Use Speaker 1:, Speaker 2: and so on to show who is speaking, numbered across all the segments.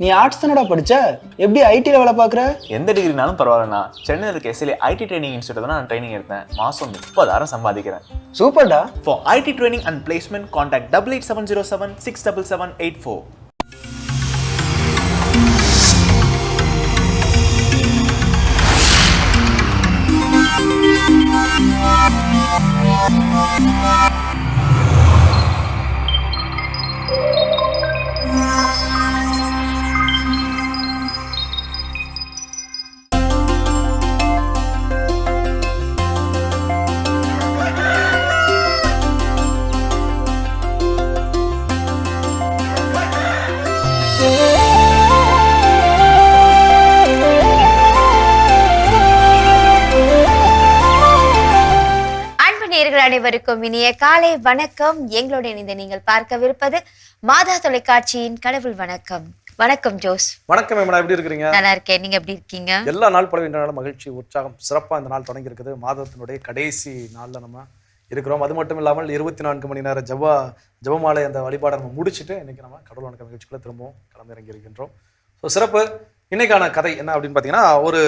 Speaker 1: நீ ஆர்ட்ஸ் தானடா படிச்ச, எப்படி ஐடில வேலை பார்க்குற?
Speaker 2: எந்த டிகிரினாலும் பரவாயில்லண்ணா. சென்னையில் இருக்க எஸ்எல்ஏ ஐடி ட்ரைனிங் இன்ஸ்டியூட் தான் நான் ட்ரைனிங் எடுத்தேன். மாதம் 30,000 சம்பாதிக்கிறேன்.
Speaker 1: சூப்பர்டா.
Speaker 2: For IT training and placement contact 8870767784.
Speaker 3: அனைவருக்கும் இனிய காலை வணக்கம். எங்களுடைய இணைந்து நீங்கள் பார்க்கவிருப்பது மாதா தொலைக்காட்சியின் கடவுள் வணக்கம். வணக்கம் ஜோஸ்.
Speaker 4: வணக்கம் மேடம், எப்படி இருக்கிறீங்க?
Speaker 3: நல்லா இருக்கேன், நீங்க எப்படி இருக்கீங்க?
Speaker 4: எல்லா நாள் போல இன்றைய நாள் மகிழ்ச்சி, உற்சாகம், சிறப்பாக இந்த நாள் தொடங்கி இருக்குது. மாதத்தினுடைய கடைசி நாளில் நம்ம இருக்கிறோம். அது மட்டும் இல்லாமல் 24 மணி நேர ஜபமாலை அந்த வழிபாடை நம்ம முடிச்சுட்டு இன்னைக்கு நம்ம கடவுள் வணக்க நிகழ்ச்சிக்குள்ள திரும்பவும் களமிறங்கி இருக்கின்றோம். ஸோ சிறப்பு. இன்னைக்கான கதை என்ன அப்படின்னு பார்த்தீங்கன்னா, ஒரு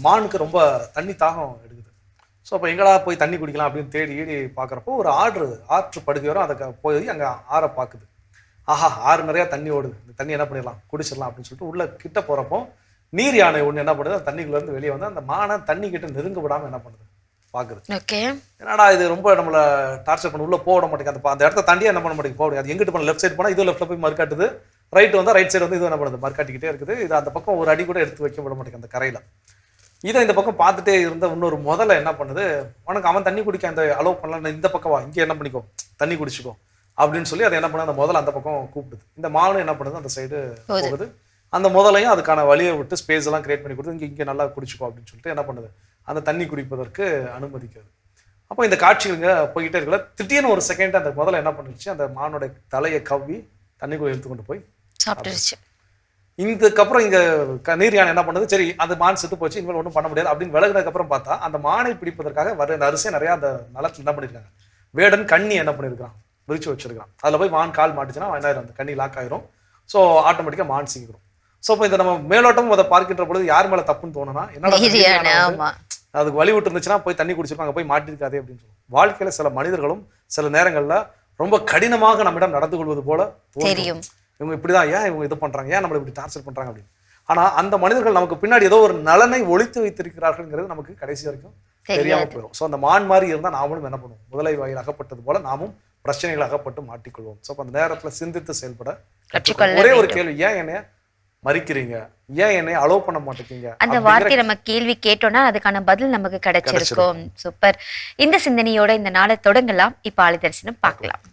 Speaker 4: மானுக்கு ரொம்ப தண்ணி தாகம் எடுக்குது. ஸோ அப்போ எங்கடா போய் தண்ணி குடிக்கலாம் அப்படின்னு தேடி பார்க்குறப்போ ஒரு ஆற்று படுகை வரும். அதை போய் அங்கே ஆறை பார்க்குது. ஆஹா, ஆறு நிறையா தண்ணி ஓடுது, இந்த தண்ணி என்ன பண்ணிடலாம், குடிச்சிடலாம் அப்படின்னு சொல்லிட்டு உள்ள கிட்ட போகிறப்போ நீர் யானை ஒன்று என்ன பண்ணுது, அந்த தண்ணிக்குள்ளேருந்து வெளியே வந்து அந்த மானை தண்ணி கிட்ட நெருங்க விடாமல் என்ன பண்ணுது, பார்க்குது. என்னடா இது ரொம்ப நம்மளை டார்ச்சர் பண்ண, உள்ளே போக விட மாட்டேங்குது. அந்த இடத்த தண்டியாக என்ன பண்ண மாட்டேங்குது, போக முடியாது. எங்கிட்ட பண்ண லெஃப்ட் சைடு போனால் இது லெஃப்ட்டில் போய் மறுக்காட்டுது, ரைட் வந்தால் ரைட் சைடு வந்து இது என்ன பண்ணுது, மறுக்காட்டிக்கிட்டே இருக்குது. இது அந்த பக்கம் ஒரு அடி கூட எடுத்து வைக்க விட மாட்டேங்குது அந்த கரையில். இதை இந்த பக்கம் பார்த்துட்டே இருந்த இன்னொரு முதல்ல என்ன பண்ணுது, உனக்கு அவன் தண்ணி குடிக்க அந்த அலோவ் பண்ணலாம், இந்த பக்கம் வா, இங்கே என்ன பண்ணிக்கோ, தண்ணி குடிச்சிக்கோ அப்படின்னு சொல்லி அதை என்ன பண்ண அந்த முதல்ல அந்த பக்கம் கூப்பிடுது. இந்த மானும் என்ன பண்ணுது, அந்த சைடு போகுது. அந்த முதலையும் அதுக்கான வழியை விட்டு ஸ்பேஸ் எல்லாம் கிரியேட் பண்ணி கொடுத்து இங்கே நல்லா குடிச்சிக்கோ அப்படின்னு சொல்லிட்டு என்ன பண்ணுது, அந்த தண்ணி குடிப்பதற்கு அனுமதிக்கிறது. அப்போ இந்த காட்சிங்க போய்கிட்டே இருக்கல. திடீர்னு ஒரு செகண்ட் அந்த முதல்ல என்ன பண்ணிடுச்சு, அந்த மானோட தலையை கவ்வி தண்ணிக்குள்ள எடுத்துக்கொண்டு போய் சாப்பிட்டுருச்சு. இதுக்கப்புறம் இங்க நீர் யானை என்ன பண்ணுது, சரி அந்த மான் செத்து போச்சு, இனிமேல் ஒன்றும் பண்ண முடியாது அப்படின்னு விலகினதுக்கு அப்புறம் பார்த்தா அந்த மானை பிடிப்பதற்காக அந்த அரிசியை நிறைய அந்த நிலத்துல என்ன பண்ணிருக்காங்க, வேடன் கண்ணி என்ன பண்ணிருக்கான், விரிச்சு வச்சிருக்கான். அதுல போய் மான் கால் மாட்டுச்சுன்னா என்ன, அந்த கண்ணி லாக் ஆயிரும். ஸோ ஆட்டோமேட்டிக்கா மான் சீக்கிரம். ஸோ இப்போ இந்த நம்ம மேலோட்டமும் அதை பார்க்கின்ற பொழுது யார் மேல தப்புன்னு தோணுனா, என்னடா அதுக்கு வழி விட்டு இருந்துச்சுன்னா போய் தண்ணி குடிச்சிருப்பாங்க, போய் மாட்டிருக்காதே அப்படின்னு சொல்லுவோம். வாழ்க்கையில சில மனிதர்களும் சில நேரங்கள்ல ரொம்ப கடினமாக நம்மிடம் நடந்து கொள்வது போல தோன்றும். இவங்க இப்படிதான், ஏன் இவங்க இது பண்றாங்க, ஏன் நம்மளை இப்படி டார்ச்சர் பண்றாங்க அப்படின்னு. ஆனா அந்த மனிதர்கள் நமக்கு பின்னாடி ஏதோ ஒரு நலனை ஒழித்து வைத்திருக்கிறார்கள்ங்கிறது நமக்கு கடைசி வரைக்கும் தெரியாம போயிடும். ஸோ அந்த மான் மாதிரி இருந்தால் நாமளும் என்ன பண்ணுவோம், முதலை வாயில் அகப்பட்டது போல நாமும் பிரச்சனைகள் அகப்பட்டு மாட்டிக்கொள்வோம். ஸோ அந்த நேரத்துல சிந்தித்து செயல்பட ஒரே ஒரு கேள்வி, ஏன் என்னைய மறிக்கிறீங்க, ஏன் என்னை அலோவ் பண்ண மாட்டேங்க,
Speaker 3: அந்த வார்த்தை நம்ம கேள்வி கேட்டோம்னா அதுக்கான பதில் நமக்கு கிடைச்சிருக்கும். சூப்பர். இந்த சிந்தனையோட இந்த நாளை தொடங்கலாம். இப்ப ஆளு தரிசனம் பார்க்கலாம்.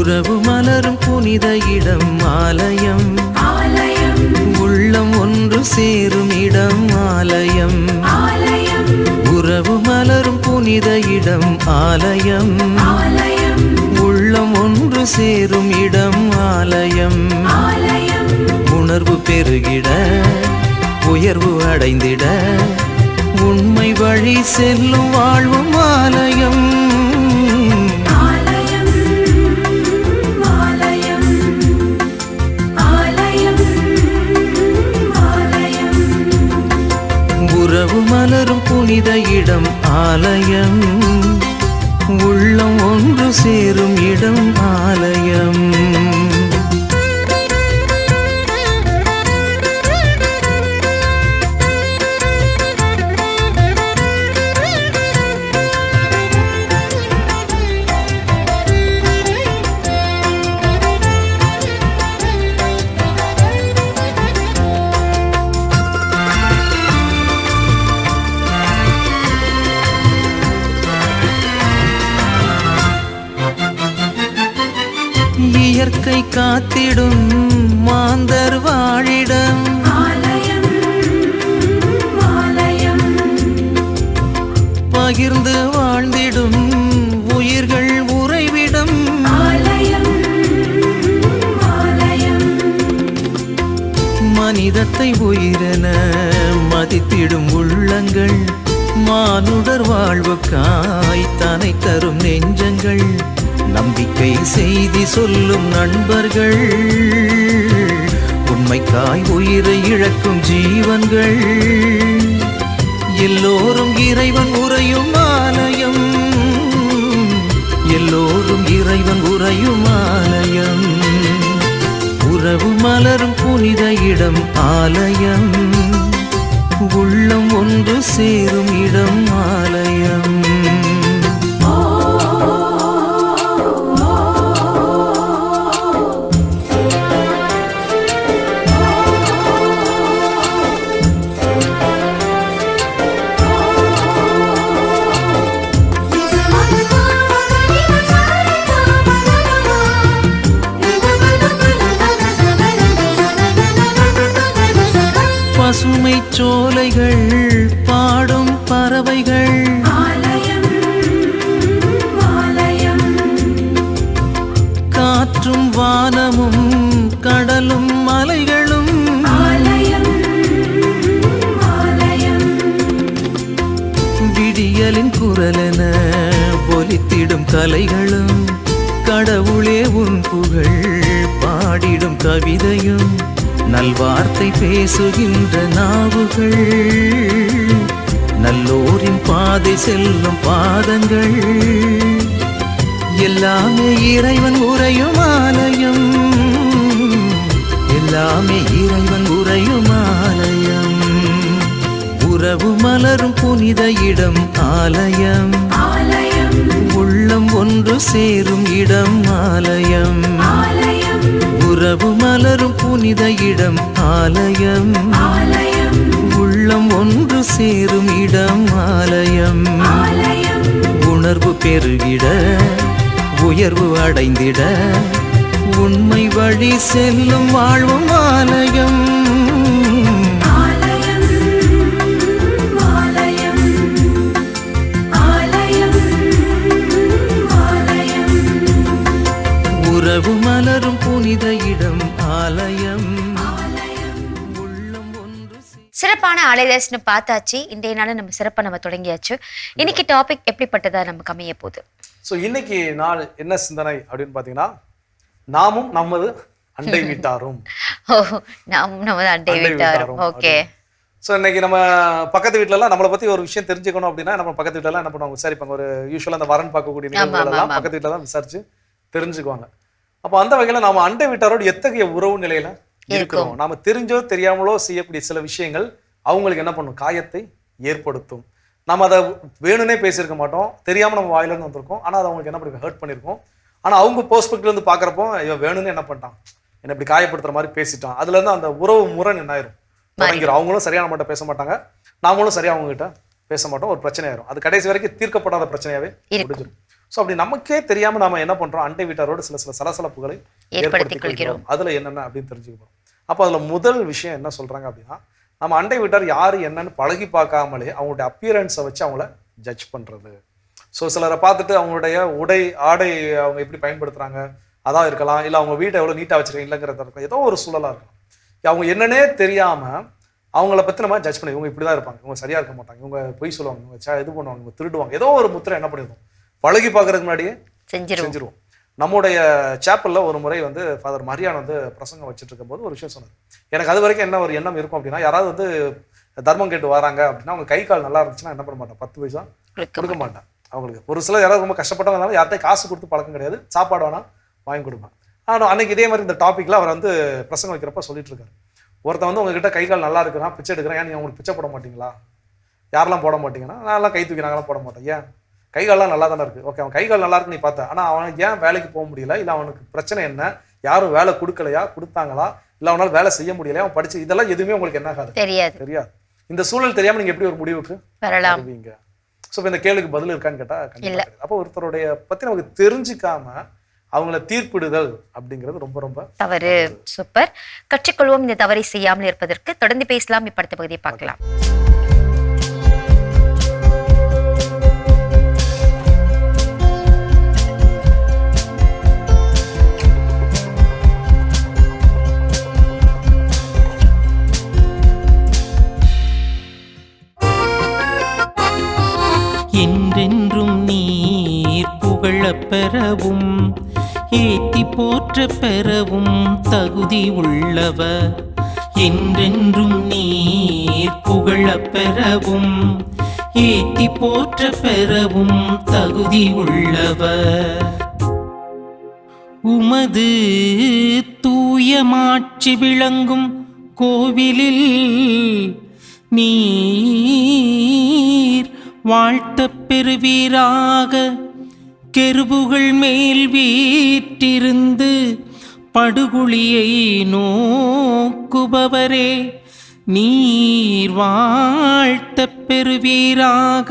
Speaker 5: உறவு மலரும் புனித இடம் ஆலயம், உள்ளம் ஒன்று சேரும் இடம் ஆலயம். உறவு மலரும் புனித இடம் ஆலயம், உள்ளம் ஒன்று சேரும் இடம் ஆலயம். உணர்வு பெருகிட உயர்வு அடைந்திட உண்மை வழி செல்லும் வாழ்வும் ஆலயம். உறவு மலரும் புனித இடம் ஆலயம், உள்ளம் ஒன்று சேரும் இடம் ஆலயம். இயற்கை காத்திடும் மாந்தர் வாழிடம் பகிர்ந்து வாழ்ந்திடும் உயிர்கள் உறைவிடம் மனிதத்தை உயிரென மதித்திடும் உள்ளங்கள் மானுடர் வாழ்வுக்காய் தனை தரும் நெஞ்சங்கள் நம்பிக்கை செய்தி சொல்லும் நண்பர்கள் உண்மைக்காய் உயிரை இழக்கும் ஜீவன்கள் எல்லோரும் இறைவன் உறையும் ஆலயம் எல்லோரும் இறைவன் உறையும் ஆலயம் உறவு மலரும் புனித இடம் ஆலயம் உள்ளம் ஒன்று சேரும் இடம் ஆலயம் பசுமை சோலைகள் பாடும் பறவைகள் காற்றும் வானமும் கடலும் மலைகளும் விடியலின் குரலென ஒலித்திடும் கலைகளும் கடவுளே உன் புகழ் பாடிடும் கவிதையும் நல்வார்த்தை பேசுகின்ற நாவுகள் நல்லோரின் பாதை செல்லும் பாதங்கள் எல்லாமே இறைவன் உறையும் ஆலயம் எல்லாமே இறைவன் உறையும் ஆலயம் உறவு மலரும் புனித இடம் ஆலயம் உள்ளம் ஒன்று சேரும் இடம் ஆலயம் உறவு மலரும் புனித இடம் ஆலயம் உள்ளம் ஒன்று சேரும் இடம் ஆலயம் உணர்வு பெருகிட உயர்வு அடைந்திட உண்மை வழி செல்லும் வாழ்வும் ஆலயம் உறவு மலரும் புனித இடம் ஆலயம் உள்ளம் ஒன்று
Speaker 3: சிறப்பான ஆலயதர்ஷனை பார்த்தாச்சு. இன்றைய நாள் நம்ம சிறப்பாக நம்ம தொடங்கியாச்சு. இன்னைக்கு டாபிக் எப்படிப்பட்டதா நமக்கு அமைய போகுது?
Speaker 4: ஸோ இன்னைக்கு நாள் என்ன சிந்தனை அப்படின்னு பார்த்தீங்கன்னா, நாமும் நமது அண்டை வீட்டாரும்.
Speaker 3: ஓ, நாமும் நமது அண்டை வீட்டாரும். ஓகே.
Speaker 4: ஸோ இன்னைக்கு நம்ம பக்கத்து வீட்டிலலாம் நம்மளை பற்றி ஒரு விஷயம் தெரிஞ்சுக்கணும் அப்படின்னா நம்ம பக்கத்து வீட்டிலலாம் என்ன பண்ணுவாங்க, விசாரிப்பாங்க. ஒரு யூஸ்வலாக அந்த வரன் பார்க்கக்கூடிய நிகழ்வுகளெல்லாம் பக்கத்து வீட்டில் தான் விசாரிச்சு தெரிஞ்சுக்குவாங்க. அப்போ அந்த வகையில் நாம அண்டை வீட்டாரோடு எத்தகைய உறவு நிலையில இருக்கிறோம், நாம தெரிஞ்சோ தெரியாமலோ செய்யக்கூடிய சில விஷயங்கள் அவங்களுக்கு என்ன பண்ணும், காயத்தை ஏற்படுத்தும். நம்ம அதை வேணும்னே பேசியிருக்க மாட்டோம், தெரியாம நம்ம வாயிலிருந்து வந்திருக்கோம். ஆனா அது அவங்களுக்கு என்ன பண்ணி ஹர்ட் பண்ணியிருக்கோம். ஆனா அவங்க பெர்ஸ்பெக்டிவ்ல இருந்து பாக்குறப்போ இவன் வேணும்னு என்ன பண்ணிட்டான், என்ன இப்படி காயப்படுத்துற மாதிரி பேசிட்டான். அதுல இருந்து அந்த உறவு முரண் என்ன ஆயிரும், தொடங்கிடும். அவங்களும் சரியா நம்மகிட்ட பேச மாட்டாங்க, நாமளும் சரியா அவங்க கிட்ட பேச மாட்டோம். ஒரு பிரச்சனை ஆயிரும். அது கடைசி வரைக்கும் தீர்க்கப்படாத பிரச்சனையாவே முடிஞ்சிடும். ஸோ அப்படி நமக்கே தெரியாம நாம என்ன பண்றோம், அண்டை வீட்டாரோடு சில சலசலப்புகளை ஏற்படுத்திக் கொள்கிறோம். அதுல என்னென்ன அப்படின்னு தெரிஞ்சுக்கிறோம். அப்போ அதுல முதல் விஷயம் என்ன சொல்றாங்க அப்படின்னா, நம்ம அண்டை வீட்டார் யாரு என்னன்னு பழகி பார்க்காமலே அவங்களுடைய அப்பியரன்ஸை வச்சு அவங்கள ஜட்ஜ் பண்றது. ஸோ சிலரை பார்த்துட்டு அவங்களுடைய ஆடை அவங்க எப்படி பயன்படுத்துறாங்க அதான் இருக்கலாம், இல்லை அவங்க வீட்டை எவ்வளோ நீட்டாக வச்சிருக்கீங்க இல்லைங்கிறத இருக்கலாம், ஏதோ ஒரு சூழலாக இருக்கலாம். அவங்க என்னன்னே தெரியாம அவங்கள பற்றி நம்ம ஜட்ஜ் பண்ணி, இவங்க இப்படி தான் இருப்பாங்க, இவங்க சரியா இருக்க மாட்டாங்க, இவங்க பொய் சொல்லுவாங்க, இவங்க இது பண்ணுவாங்க, இவங்க திருடுவாங்க, ஏதோ ஒரு முத்திரை என்ன பண்ணிடுவோம், பழகி பார்க்கறதுக்கு முன்னாடியே செஞ்சிருவோம். நம்முடைய சேப்பல்ல ஒரு முறை வந்து ஃபாதர் மரியான் வந்து பிரசங்கம் வச்சுட்டு இருக்கும் போது ஒரு விஷயம் சொன்னார். எனக்கு அது வரைக்கும் என்ன ஒரு எண்ணம் இருக்கும் அப்படின்னா, யாராவது வந்து தர்மம் கேட்டு வராங்க அப்படின்னா அவங்க கை கால் நல்லா இருந்துச்சுன்னா என்ன பண்ண மாட்டேன், 10 பைசா கொடுக்க மாட்டேன் அவங்களுக்கு. ஒரு சில யாராவது ரொம்ப கஷ்டப்பட்டவங்க யார்கிட்ட காசு கொடுத்து பழக்கம் கிடையாது, சாப்பாடு வேணா வாங்கி கொடுப்பேன். ஆனால் அன்னைக்கு இதே மாதிரி இந்த டாபிக்ல அவர் வந்து பிரசங்கம் வைக்கிறப்ப சொல்லிட்டு இருக்காரு. ஒருத்தன் வந்து உங்ககிட்ட கை கால் நல்லா இருக்கிறான், பிச்சை எடுக்கிறேன், ஏன் நீங்க உங்களுக்கு பிச்சை போட மாட்டீங்களா, யாரெல்லாம் போட மாட்டீங்கன்னா, நான் கை தூக்கி நாங்களாம் போட மாட்டேன், ஏன் கை கால்லாம் நல்லா தானே இருக்கு, ஓகே அவன் கை கால் நல்லா இருக்கு நீ பார்த்தேன், ஆனால் அவனுக்கு ஏன் வேலைக்கு போக முடியல, இல்லை அவனுக்கு பிரச்சனை என்ன, யாரும் வேலை கொடுக்கலையா, கொடுத்தாங்களா, இல்லை அவனால் வேலை செய்ய முடியலையா, அவன் படிச்சு, இதெல்லாம் எதுவுமே உங்களுக்கு என்ன ஆகாது, தெரியாது. இந்த சூழல் தெரியாம நீங்க எப்படி ஒரு முடிவுக்கு வருவீங்க? ஸோ இந்த கேள்விக்கு பதில் இருக்கான்னு கேட்டா கண்டிப்பா. அப்போ ஒருத்தருடைய பத்தி நமக்கு தெரிஞ்சுக்காம அவங்கள தீர்ப்பிடுதல் அப்படிங்கிறது ரொம்ப ரொம்ப
Speaker 3: தவறு. சூப்பர். கற்றுக்கொள்வோம் இந்த தவறை செய்யாமல் இருப்பதற்கு. தொடர்ந்து பேசலாம். இப்ப அடுத்த பகுதியை பார்க்கலாம்.
Speaker 5: என்றென்றும் நீர் புகழப் பெறவும் ஏத்தி போற்ற பெறவும் தகுதி உள்ளவர். என்றென்றும் நீர் புகழப் பெறவும் ஏத்தி போற்ற பெறவும் தகுதி உள்ளவர். உமது தூய மாட்சி விளங்கும் கோவிலில் நீர் வாழ்த்தப் பெறுவீராக. கெருபுகள் மேல் வீற்றிருந்து படுகுழியை நோக்குபவரே, நீர் வாழ்த்தப் பெறுவீராக.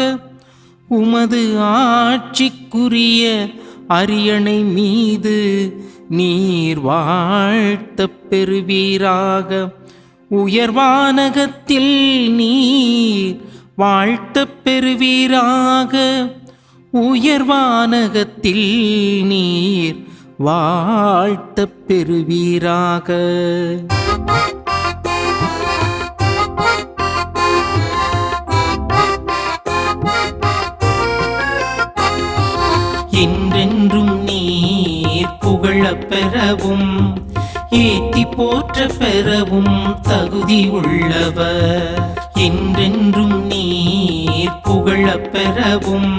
Speaker 5: உமது ஆட்சிக்குரிய அரியணை மீது நீர் வாழ்த்தப் பெறுவீராக. உயர்வானகத்தில் நீர் வாழ்த்தப் பெறுவீராக. உயர்வானகத்தில் நீர் வாழ்த்தப் பெறுவீராக. என்றென்றும் நீர் புகழப் பெறவும் ஏத்தி போற்ற பெறவும் தகுதி உள்ளவர். என்றென்றும் நீர் புகழப் பெறவும்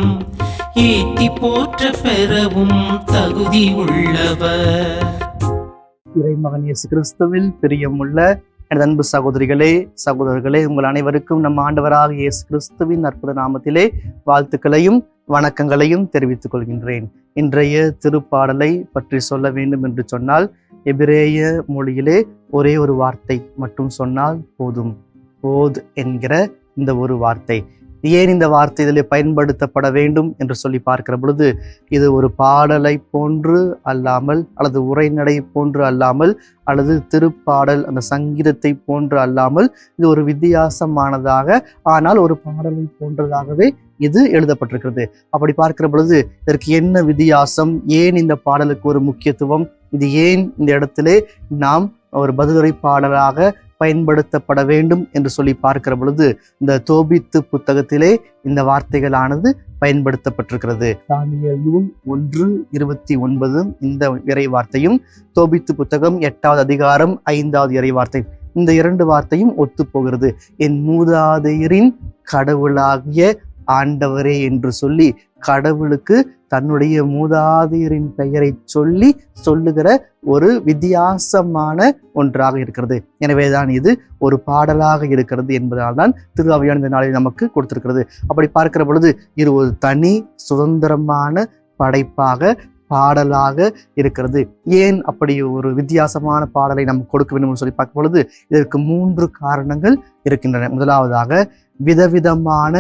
Speaker 5: ஏத்தி போற்ற பெறவும் தகுதி உள்ளவர்.
Speaker 6: இறைமகன் இயேசு கிறிஸ்துவில் பிரியமுள்ள எனது அன்பு சகோதரிகளே, சகோதரர்களே, உங்கள் அனைவருக்கும் நம் ஆண்டவராக இயேசு கிறிஸ்துவின் அற்புத நாமத்திலே வாழ்த்துக்களையும் வணக்கங்களையும் தெரிவித்துக் கொள்கின்றேன். இன்றைய திருப்பாடலை பற்றி சொல்ல வேண்டும் என்று சொன்னால், எபிரேய மொழியிலே ஒரே ஒரு வார்த்தை மட்டும் சொன்னால் போதும். போத் என்கிற இந்த ஒரு வார்த்தை. ஏன் இந்த வார்த்தை இதில் பயன்படுத்தப்பட வேண்டும் என்று சொல்லி பார்க்கிற பொழுது, இது ஒரு பாடலை போன்று அல்லாமல், அல்லது உரைநடை போன்று அல்லாமல், அல்லது திருப்பாடல் அந்த சங்கீதத்தை போன்று அல்லாமல், இது ஒரு வித்தியாசமானதாக, ஆனால் ஒரு பாடலை போன்றதாகவே இது எழுதப்பட்டிருக்கிறது. அப்படி பார்க்கிற பொழுது இதற்கு என்ன வித்தியாசம், ஏன் இந்த பாடலுக்கு ஒரு முக்கியத்துவம், இது ஏன் இந்த இடத்திலே நாம் ஒரு பதிலுரை பாடலாக பயன்படுத்தப்பட வேண்டும் என்று சொல்லி பார்க்கிற பொழுது, இந்த தோபித்து புத்தகத்திலே இந்த வார்த்தைகளானது பயன்படுத்தப்பட்டிருக்கிறது. தானியேல் 1:29 இந்த இறை வார்த்தையும், தோபித்து புத்தகம் 8வது அதிகாரம் 5வது இறை வார்த்தை, இந்த 2 வார்த்தையும் ஒத்து போகிறது. என் மூதாதையரின் கடவுளாகிய ஆண்டவரே என்று சொல்லி கடவுளுக்கு தன்னுடைய மூதாதையரின் பெயரை சொல்லி சொல்லுகிற ஒரு வித்தியாசமான ஒன்றாக இருக்கிறது. எனவேதான் இது ஒரு பாடலாக இருக்கிறது என்பதால் தான் திருஆவியானவர் இந்த நாளில் நமக்கு கொடுத்திருக்கிறது. அப்படி பார்க்கிற பொழுது இது ஒரு தனி சுதந்திரமான படைப்பாக, பாடலாக இருக்கிறது. ஏன் அப்படி ஒரு வித்தியாசமான பாடலை நம்ம கொடுக்க வேண்டும் சொல்லி பார்க்கும் பொழுது இதற்கு 3 காரணங்கள் இருக்கின்றன. முதலாவதாக, விதவிதமான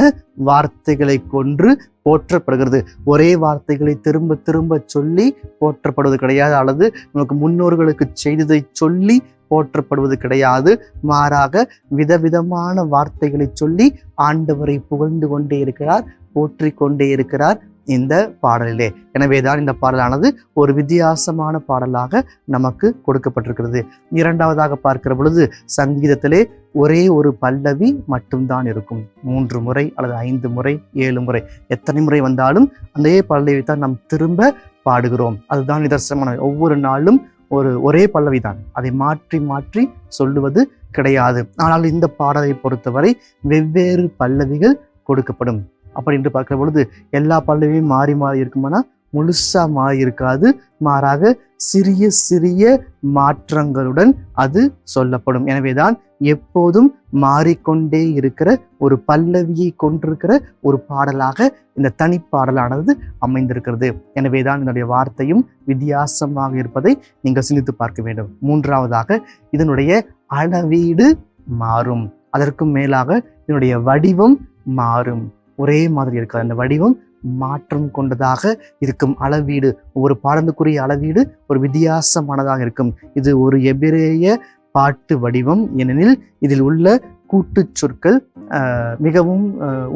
Speaker 6: வார்த்தைகளை கொண்டு போற்றப்படுகிறது. ஒரே வார்த்தைகளை திரும்ப திரும்ப சொல்லி போற்றப்படுவது கிடையாது, அல்லது நமக்கு முன்னோர்களுக்கு செய்ததை சொல்லி போற்றப்படுவது கிடையாது. மாறாக விதவிதமான வார்த்தைகளை சொல்லி ஆண்டவரை புகழ்ந்து கொண்டே இருக்கிறார், போற்றி கொண்டே இருக்கிறார் இந்த பாடலிலே. எனவேதான் இந்த பாடலானது ஒரு வித்தியாசமான பாடலாக நமக்கு கொடுக்கப்பட்டிருக்கிறது. இரண்டாவதாக பார்க்கிற பொழுது, சங்கீதத்திலே ஒரே ஒரு பல்லவி மட்டும்தான் இருக்கும். 3 முறை அல்லது 5 முறை 7 முறை எத்தனை முறை வந்தாலும் அதே பல்லவி தான் நாம் திரும்ப பாடுகிறோம். அதுதான் நிதர்சனமான. ஒவ்வொரு நாளும் ஒரே பல்லவி தான், அதை மாற்றி மாற்றி சொல்லுவது கிடையாது. ஆனால் இந்த பாடலை பொறுத்தவரை வெவ்வேறு பல்லவிகள் கொடுக்கப்படும். அப்படி என்று பார்க்கிற பொழுது எல்லா பல்லவியும் மாறி மாறி இருக்குமானா முழுசா மாறி இருக்காது. மாறாக சிறிய சிறிய மாற்றங்களுடன் அது சொல்லப்படும். எனவேதான் எப்போதும் மாறிக்கொண்டே இருக்கிற ஒரு பல்லவியை கொண்டிருக்கிற ஒரு பாடலாக இந்த தனிப்பாடலானது அமைந்திருக்கிறது. எனவேதான் இதனுடைய வார்த்தையும் வித்தியாசமாக இருப்பதை நீங்கள் சிந்தித்து பார்க்க வேண்டும். மூன்றாவதாக, இதனுடைய அளவீடு மாறும். அதற்கும் மேலாக இதனுடைய வடிவம் மாறும். ஒரே மாதிரி இருக்காது, அந்த வடிவம் மாற்றம் கொண்டதாக இருக்கும். அளவீடு, ஒவ்வொரு பாடலுக்குரிய அளவீடு ஒரு வித்தியாசமானதாக இருக்கும். இது ஒரு எபிரேய பாட்டு வடிவம், ஏனெனில் இதில் உள்ள கூட்டுச் சொற்கள் மிகவும்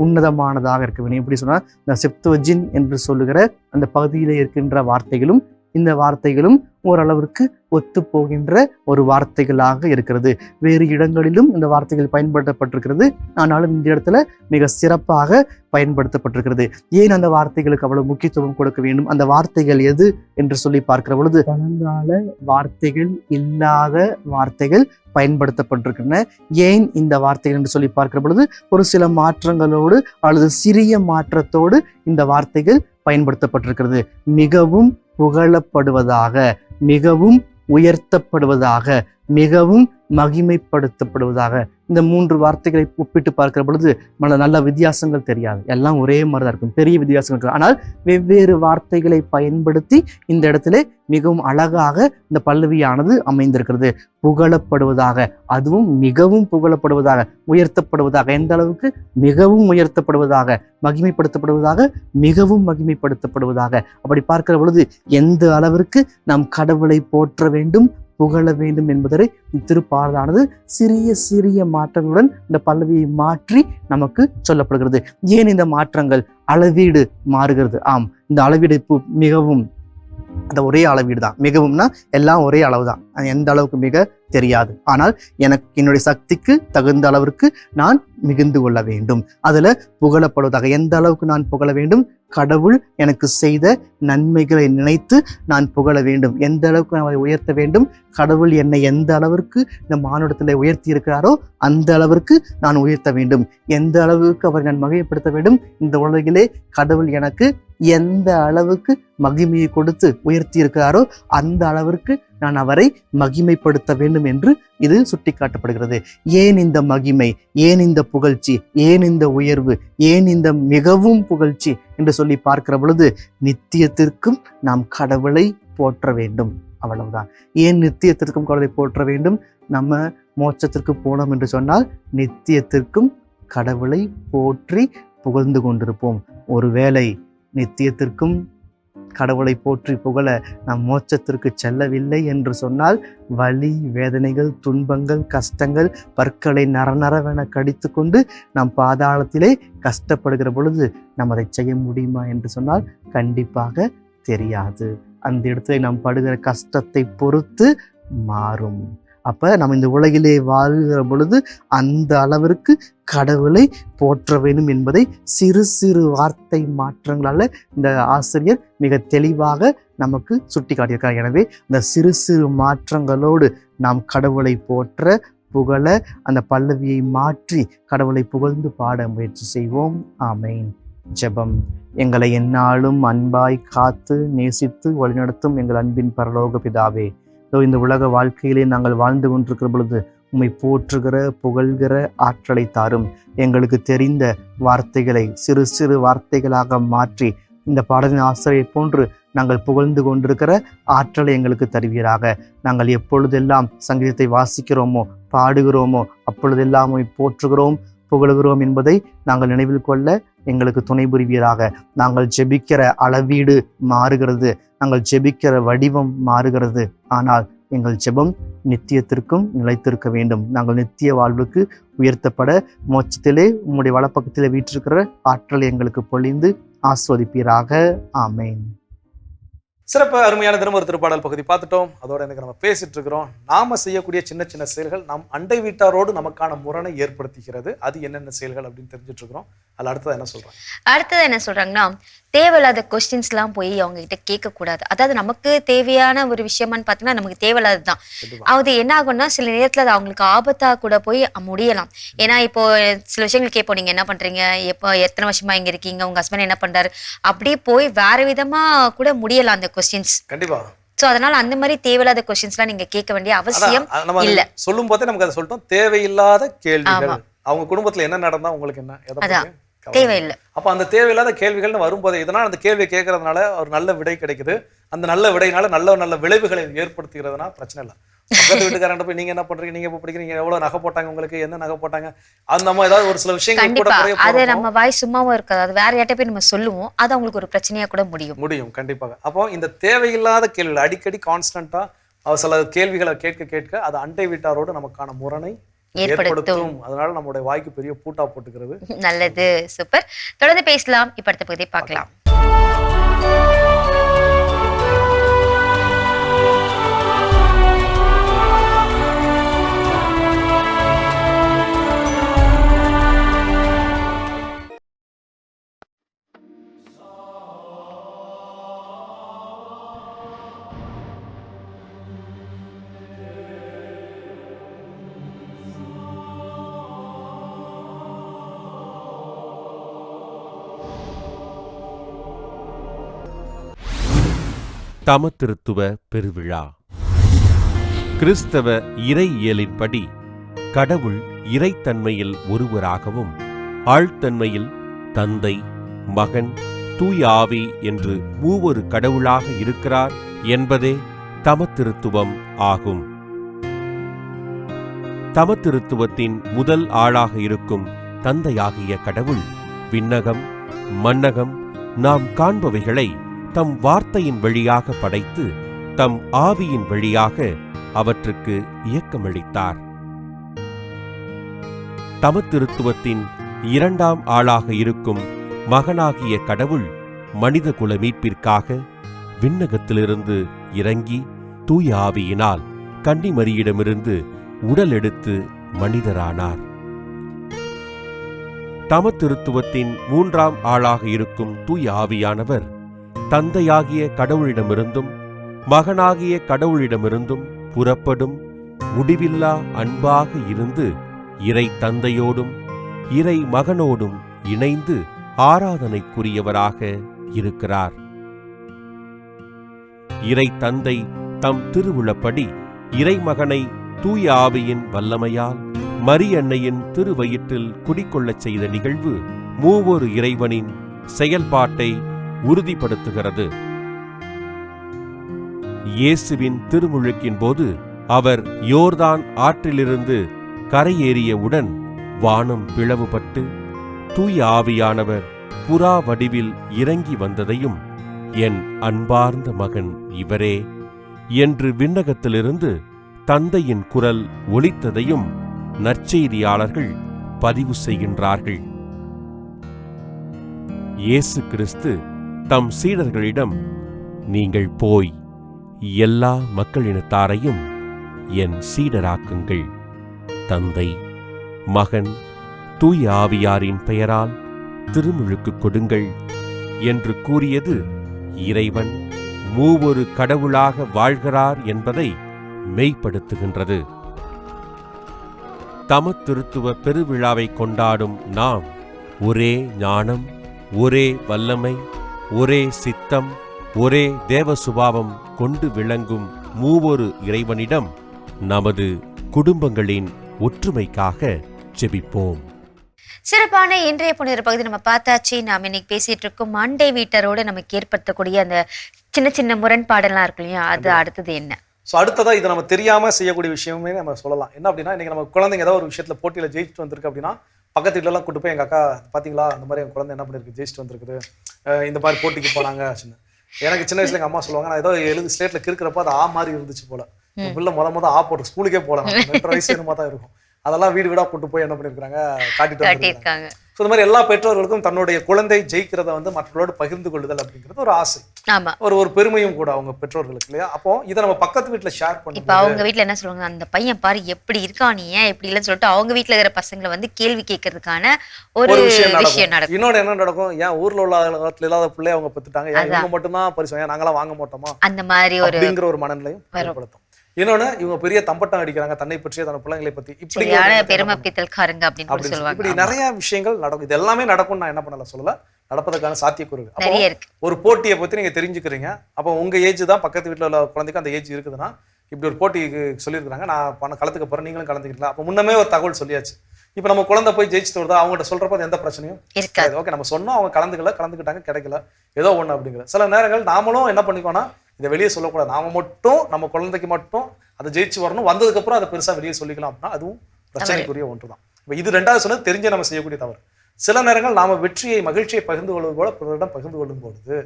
Speaker 6: உன்னதமானதாக இருக்க வேண்டும். எப்படி சொன்னால், இந்த செப்துவஜின் என்று சொல்லுகிற அந்த பகுதியில் இருக்கின்ற வார்த்தைகளும் இந்த வார்த்தைகளும் ஓரளவிற்கு ஒத்து போகின்ற ஒரு வார்த்தைகளாக இருக்கிறது. வேறு இடங்களிலும் இந்த வார்த்தைகள் பயன்படுத்தப்பட்டிருக்கிறது, ஆனாலும் இந்த இடத்துல மிக சிறப்பாக பயன்படுத்தப்பட்டிருக்கிறது. ஏன் அந்த வார்த்தைகளுக்கு அவ்வளவு முக்கியத்துவம் கொடுக்க வேண்டும்? அந்த வார்த்தைகள் எது என்று சொல்லி பார்க்கிற பொழுது பழங்கால வார்த்தைகள் இல்லாத வார்த்தைகள் பயன்படுத்தப்பட்டிருக்கின்றன. ஏன் இந்த வார்த்தைகள் என்று சொல்லி பார்க்கிற பொழுது ஒரு சில மாற்றங்களோடு அல்லது சிறிய மாற்றத்தோடு இந்த வார்த்தைகள் பயன்படுத்தப்பட்டிருக்கிறது. மிகவும் புகழப்படுவதாக, மிகவும் உயர்த்தப்படுவதாக, மிகவும் மகிமைப்படுத்தப்படுவதாக. இந்த 3 வார்த்தைகளை ஒப்பிட்டு பார்க்கிற பொழுது நல்ல வித்தியாசங்கள் தெரியாது, எல்லாம் ஒரே மாதிரி தான் இருக்கும், பெரிய வித்தியாசங்கள் இருக்கும். ஆனால் வெவ்வேறு வார்த்தைகளை பயன்படுத்தி இந்த இடத்துல மிகவும் அழகாக இந்த பல்லவியானது அமைந்திருக்கிறது. புகழப்படுவதாக, அதுவும் மிகவும் புகழப்படுவதாக, உயர்த்தப்படுவதாக. எந்த அளவுக்கு? மிகவும் உயர்த்தப்படுவதாக, மகிமைப்படுத்தப்படுவதாக, மிகவும் மகிமைப்படுத்தப்படுவதாக. அப்படி பார்க்கிற பொழுது எந்த அளவிற்கு நாம் கடவுளை போற்ற வேண்டும், புகழ வேண்டும் என்பதை திருப்பாடலானது சிறிய சிறிய மாற்றங்களுடன் இந்த பல்லவியை மாற்றி நமக்கு சொல்லப்படுகிறது. ஏன் இந்த மாற்றங்கள்? அளவீடு மாறுகிறது. ஆம், இந்த அளவீடு மிகவும் அந்த ஒரே அளவீடு தான். மிகவும்னா எல்லாம் ஒரே அளவு தான், எந்த அளவுக்கு மிக தெரியாது. ஆனால் எனக்கு என்னுடைய சக்திக்கு தகுந்த அளவிற்கு நான் மிகுந்து கொள்ள வேண்டும். அதுல புகழப்படுவதாக, எந்த அளவுக்கு நான் புகழ வேண்டும்? கடவுள் எனக்கு செய்த நன்மைகளை நினைத்து நான் புகழ வேண்டும். எந்த அளவுக்கு நான் அதை உயர்த்த வேண்டும்? கடவுள் என்னை எந்த அளவிற்கு இந்த மானுடத்தில் உயர்த்தி இருக்கிறாரோ அந்த அளவிற்கு நான் உயர்த்த வேண்டும். எந்த அளவுக்கு அவரை நான் மகிமைப்படுத்த வேண்டும்? இந்த உலகிலே கடவுள் எனக்கு எந்த அளவுக்கு மகிமையை கொடுத்து உயர்த்தி இருக்கிறாரோ அந்த அளவிற்கு நான் அவரை மகிமைப்படுத்த வேண்டும் என்று இது சுட்டி காட்டப்படுகிறது. ஏன் இந்த மகிமை? ஏன் இந்த புகழ்ச்சி? ஏன் இந்த உயர்வு? ஏன் இந்த மிகவும் புகழ்ச்சி என்று சொல்லி பார்க்கிற பொழுது நித்தியத்திற்கும் நாம் கடவுளை போற்ற வேண்டும். அவ்வளவுதான். ஏன் நித்தியத்திற்கும் கடவுளை போற்ற வேண்டும்? நம்ம மோட்சத்திற்கு போனோம் என்று சொன்னால் நித்தியத்திற்கும் கடவுளை போற்றி புகழ்ந்து கொண்டிருப்போம். ஒருவேளை நித்தியத்திற்கும் கடவுளை போற்றி புகழ நாம் மோட்சத்திற்கு செல்லவில்லை என்று சொன்னால் வலி, வேதனைகள், துன்பங்கள், கஷ்டங்கள், பற்களை நரநரவென கடித்து கொண்டு நாம் பாதாளத்திலே கஷ்டப்படுகிற பொழுது நாம் அதை செய்ய முடியுமா என்று சொன்னால் கண்டிப்பாக தெரியாது. அந்த இடத்துல நாம் படுகிற கஷ்டத்தை பொறுத்து மாறும். அப்ப நம்ம இந்த உலகிலே வாழ்கிற பொழுது அந்த அளவிற்கு கடவுளை போற்ற வேண்டும் என்பதை சிறு சிறு வார்த்தை மாற்றங்களால இந்த ஆசிரியர் மிக தெளிவாக நமக்கு சுட்டி காட்டியிருக்கார். எனவே இந்த சிறு சிறு மாற்றங்களோடு நாம் கடவுளை போற்ற புகழ அந்த பல்லவியை மாற்றி கடவுளை புகழ்ந்து பாட முயற்சி செய்வோம். ஆமென். ஜெபம். எங்களை எந்நாளும் அன்பாய் காத்து நேசித்து வழிநடத்தும் எங்கள் அன்பின் பரலோக பிதாவே, இந்த உலக வாழ்க்கையிலே நாங்கள் வாழ்ந்து கொண்டிருக்கிற பொழுது உம்மை போற்றுகிற புகழ்கிற ஆற்றலை தாரும். எங்களுக்கு தெரிந்த வார்த்தைகளை சிறு சிறு வார்த்தைகளாக மாற்றி இந்த பாடலின் ஆசிரியரை போன்று நாங்கள் புகழ்ந்து கொண்டிருக்கிற ஆற்றலை எங்களுக்கு தருவீராக. நாங்கள் எப்பொழுதெல்லாம் சங்கீதத்தை வாசிக்கிறோமோ பாடுகிறோமோ அப்பொழுதெல்லாம் உம்மை போற்றுகிறோம் புகழுகிறோம் என்பதை நாங்கள் நினைவில் கொள்ள எங்களுக்கு துணை புரிவீராக. நாங்கள் ஜெபிக்கிற அளவீடு மாறுகிறது, நாங்கள் ஜெபிக்கிற வடிவம் மாறுகிறது, ஆனால் எங்கள் ஜெபம் நித்தியத்திற்கும் நிலைத்திருக்க வேண்டும். நாங்கள் நித்திய வாழ்வுக்கு உயர்த்தப்பட மோட்சத்திலே உம்முடைய வலப்பக்கத்திலே வீற்றிருக்கிற ஆற்றலை எங்களுக்கு பொழிந்து ஆஸ்வதிப்பீராக. ஆமென்.
Speaker 4: சிறப்பு. அருமையான தினம் ஒரு திருப்பாடல் பகுதி பார்த்துட்டோம். அதோட எனக்கு நம்ம பேசிட்டு இருக்கிறோம். நாம செய்யக்கூடிய சின்ன சின்ன செயல்கள் நம் அண்டை வீட்டாரோடு நமக்கான முரணை ஏற்படுத்துகிறது. அது என்னென்ன செயல்கள் அப்படின்னு தெரிஞ்சுட்டு இருக்கிறோம். அதில் அடுத்தது என்ன சொல்றாங்க?
Speaker 3: அடுத்தது என்ன சொல்றாங்கன்னா, தேவையில்லாத கொஸ்டின்ஸ்லாம் போய் அவங்க கிட்ட கேட்கக்கூடாது. அதாவது நமக்கு தேவையான ஒரு விஷயமான்னு பார்த்தீங்கன்னா நமக்கு தேவையில்லாது தான். அது என்ன ஆகும்னா சில நேரத்தில் அது அவங்களுக்கு ஆபத்தா கூட போய் முடியலாம். ஏன்னா இப்போ சில விஷயங்கள் கேட்போம், நீங்க என்ன பண்றீங்க, எப்போ எத்தனை வருஷமா இங்க இருக்கீங்க, உங்க ஹஸ்பண்ட் என்ன பண்றாரு, அப்படியே போய் வேற விதமா கூட முடியலாம் அந்த கொஸ்டின்ஸ்.
Speaker 4: கண்டிப்பா.
Speaker 3: சோ அதனால அந்த மாதிரி தேவையில்லாத கொஸ்டின்ஸ்லாம் நீங்க கேட்க வேண்டிய அவசியம் இல்ல.
Speaker 4: சொல்லும் போதே நமக்கு அதை சொல்லிட்டோம், தேவையில்லாத கேள்விகள். அவங்க குடும்பத்துல என்ன நடந்தா உங்களுக்கு என்ன
Speaker 3: தேவையில்லை.
Speaker 4: அப்ப அந்த தேவையில்லாத கேள்விகள்னு வரும்போது இதனால் அந்த கேள்வியை கேட்கறதுனால ஒரு நல்ல விடை கிடைக்குது. அந்த நல்ல விடையினால நல்ல நல்ல விளைவுகளை ஏற்படுத்துகிறதுனா பிரச்சனை இல்லை. பக்கத்து வீட்டுக்காரங்க போய் நீங்க என்ன பண்றீங்க, நீங்க எப்ப படிக்கிறீங்க, எவ்வளவு நகை போட்டாங்க, உங்களுக்கு என்ன நகை போட்டாங்க, அது நம்ம ஏதாவது ஒரு சில விஷயங்கள் கூட
Speaker 3: கண்டிப்பா
Speaker 4: குறைய
Speaker 3: அது
Speaker 4: போறோம்.
Speaker 3: நம்ம வாய் சும்மாவும் இருக்காது, அது வேற யார்ட்ட போய் நம்ம சொல்லுவோம், அது அவங்களுக்கு ஒரு பிரச்சனையா கூட முடியும்.
Speaker 4: கண்டிப்பாக. அப்போ இந்த தேவையில்லாத கேள்விகள் அடிக்கடி கான்ஸ்டன்டா சில கேள்விகளை கேட்க கேட்க அது அண்டை வீட்டாரோடு நமக்கான முரணை ஏற்படுத்தும். அதனால நம்மளுடைய வாய்க்கு பெரிய பூட்டா போட்டுக்கிறது
Speaker 3: நல்லது. சூப்பர். தொடர்ந்து பேசலாம். இப்ப அடுத்த பகுதியை பார்க்கலாம்.
Speaker 7: தமத்திருத்துவ பெருவிழா. கிறிஸ்தவ இறையியலின்படி கடவுள் இறைத்தன்மையில் ஒருவராகவும் ஆழ்த்தன்மையில் தந்தை, மகன், தூய ஆவி என்று மூவொரு கடவுளாக இருக்கிறார் என்பதே தமத்திருத்துவம் ஆகும். தமத்திருத்துவத்தின் முதல் ஆளாக இருக்கும் தந்தையாகிய கடவுள் விண்ணகம், மண்ணகம், நாம் காண்பவைகளை தம் வார்த்தையின் வழியாக படைத்து தம் ஆவியின் வழியாக அவற்றுக்கு இயக்கமளித்தார். தமத்திருத்துவத்தின் இரண்டாம் ஆளாக இருக்கும் மகனாகிய கடவுள் மனித குல மீட்பிற்காக விண்ணகத்திலிருந்து இறங்கி தூய ஆவியினால் கன்னிமரியிடமிருந்து உடல் எடுத்து மனிதரானார். தமத்திருத்துவத்தின் மூன்றாம் ஆளாக இருக்கும் தூய ஆவியானவர் தந்தையாகிய கடவுளிடமிருந்தும் மகனாகிய கடவுளிடமிருந்தும் புறப்படும் முடிவில்லா அன்பாக இருந்து இறை தந்தையோடும் இறை மகனோடும் இணைந்து ஆராதனைக்குரியவராக இருக்கிறார். இறை தந்தை தம் திருவுளப்படி இறைமகனை தூய ஆவியின் வல்லமையால் மரியன்னையின் திருவயிற்றில் குடிக்கொள்ளச் செய்த நிகழ்வு மூவொரு இறைவனின் செயல்பாட்டை உறுதிப்படுத்துகிறது. இயேசுவின் திருமுழுக்கின் போது அவர் யோர்தான் ஆற்றிலிருந்து கரையேறியவுடன் வானம் பிளவுபட்டு தூய ஆவியானவர் புறா வடிவில் இறங்கி வந்ததையும், என் அன்பார்ந்த மகன் இவரே என்று விண்ணகத்திலிருந்து தந்தையின் குரல் ஒலித்ததையும் நற்செய்தியாளர்கள் பதிவு செய்கின்றார்கள். இயேசு கிறிஸ்து தம் சீடர்களிடம், நீங்கள் போய் எல்லா மக்களினத்தாரையும் என் சீடராக்குங்கள், தந்தை, மகன், தூய ஆவியாரின் பெயரால் திருமுழுக்கு கொடுங்கள் என்று கூறியது இறைவன் மூவொரு கடவுளாக வாழ்கிறார் என்பதை மெய்ப்படுத்துகின்றது. தமத்திருத்துவ பெருவிழாவை கொண்டாடும் நாம் ஒரே ஞானம், ஒரே வல்லமை, ஒரே சித்தம், ஒரே தேவ சுபாவம் கொண்டு விளங்கும் மூவொரு இறைவனிடம் நமது குடும்பங்களின் ஒற்றுமைக்காக ஜெபிப்போம்.
Speaker 3: சிறப்பான இன்றைய புனிதர் பகுதி நம்ம பார்த்தாச்சு. நாம் இன்னைக்கு பேசிட்டு இருக்கோம் அண்டை வீட்டரோடு நமக்கு ஏற்படுத்தக்கூடிய அந்த சின்ன சின்ன முரண்பாடெல்லாம் இருக்கு இல்லையா, அது அடுத்தது என்ன?
Speaker 4: ஸோ அடுத்ததா இதை நம்ம தெரியாம செய்யக்கூடிய விஷயமே நம்ம சொல்லலாம். என்ன அப்படின்னா, இன்னைக்கு நம்ம குழந்தைங்க ஏதாவது ஒரு விஷயத்துல போட்டியில ஜெயிச்சுட்டு வந்திருக்கு அப்படின்னா, பக்கத்து வீட்டுல எல்லாம் கூட்டு போய் எங்க அக்கா பாத்தீங்களா அந்த மாதிரி என் குழந்தை என்ன பண்ணிருக்கு, ஜெயிச்சுட்டு வந்திருக்குது, இந்த மாதிரி போட்டிக்கு போனாங்க. எனக்கு சின்ன வயசுல எங்க அம்மா சொல்லுவாங்க, நான் ஏதோ எழுது ஸ்லேட்ல கிறுக்கிறப்ப அது ஆ மாதிரி இருந்துச்சு போல, பிள்ளை முத ஆ போட்டு ஸ்கூலுக்கே போல, 2 வயசு என்னமா தான் இருக்கும். அதெல்லாம் வீடு வீடா கூட்டு போய் என்ன பண்ணிருக்காங்க, காட்டிட்டு இருக்காங்க. ஸோ இந்த மாதிரி எல்லா பெற்றோர்களுக்கும் தன்னுடைய குழந்தை ஜெயிக்கிறத வந்து மற்றவர்களோடு பகிர்ந்து கொள்ளுதல் அப்படிங்கிறது ஒரு ஆசை, ஒரு பெருமையும் கூட அவங்க பெற்றோர்களுக்கு இல்லையா. அப்போ இதை நம்ம பக்கத்து வீட்டுல ஷேர் பண்ணி,
Speaker 3: இப்ப அவங்க வீட்டுல என்ன சொல்லுவாங்க, அந்த பையன் பாரு எப்படி இருக்கா, நீ ஏன் எப்படி இல்லைன்னு சொல்லிட்டு அவங்க வீட்டுல இருக்கிற பசங்களை வந்து கேள்வி கேட்கறதுக்கான ஒரு விஷயம் நடக்கும்.
Speaker 4: இன்னொன்னு என்ன நடக்கும், ஏன் ஊர்ல உள்ள இல்லாத பிள்ளை அவங்க பெற்றுட்டாங்க, இவங்க மட்டும்தான் பரிசு, ஏன் நாங்களாம் வாங்க மாட்டோமா, அந்த மாதிரி ஒரு மனநிலையும் ஏற்படுத்தும். இன்னொன்னு, இவங்க பெரிய தம்பட்டம் அடிக்கிறாங்க தன்னை பற்றிய தன் பிள்ளைங்களை பத்தி, இப்படி
Speaker 3: பெருமை பித்தல்காரங்க அப்படின்னு சொல்லுவாங்க.
Speaker 4: இப்படி நிறைய விஷயங்கள் நடக்கும். இது எல்லாமே நடக்கும் நான் என்ன பண்ணல சொல்லல, நடப்பதற்கான சாத்தியக்கூறு. ஒரு போட்டியை பத்தி நீங்க தெரிஞ்சுக்கிறீங்க, அப்போ உங்க ஏஜ் தான் பக்கத்து வீட்டுல உள்ள குழந்தைக்கு அந்த ஏஜ் இருக்குதுன்னா, இப்படி ஒரு போட்டிக்கு சொல்லியிருக்காங்க, நான் கலந்துக்க போறேன், நீங்களும் கலந்துக்கலாம். அப்போ முன்னமே ஒரு தகவல் சொல்லியாச்சு. இப்ப நம்ம குழந்தை போய் ஜெயிச்சுட்டு வருதா, அவங்ககிட்ட சொல்றப்ப எந்த பிரச்சனையும் இருக்காது. ஓகே, நம்ம சொன்னோம், அவங்க கலந்துக்கிட்டாங்க, கிடைக்கல, ஏதோ ஒண்ணு அப்படிங்கிற. சில நேரங்கள் நாமளும் என்ன பண்ணிக்கோனா, இதை வெளியே சொல்லக்கூடாது, நாம மட்டும் நம்ம குழந்தைக்கு மட்டும் அதை ஜெயிச்சு வரணும், வந்ததுக்கு அப்புறம் அதை பெருசா வெளியே சொல்லிக்கலாம் அப்படின்னா அதுவும் பிரச்சனைக்குரிய ஒன்று தான். இப்போ இது ரெண்டாவது சொன்னது தெரிஞ்சே நம்ம செய்யக்கூடிய தவறு. சில நேரங்கள் நாம வெற்றியை மகிழ்ச்சியை பகிர்ந்து கொள்வது போல பிறரிடம் பகிர்ந்து கொள்ளும் பொழுது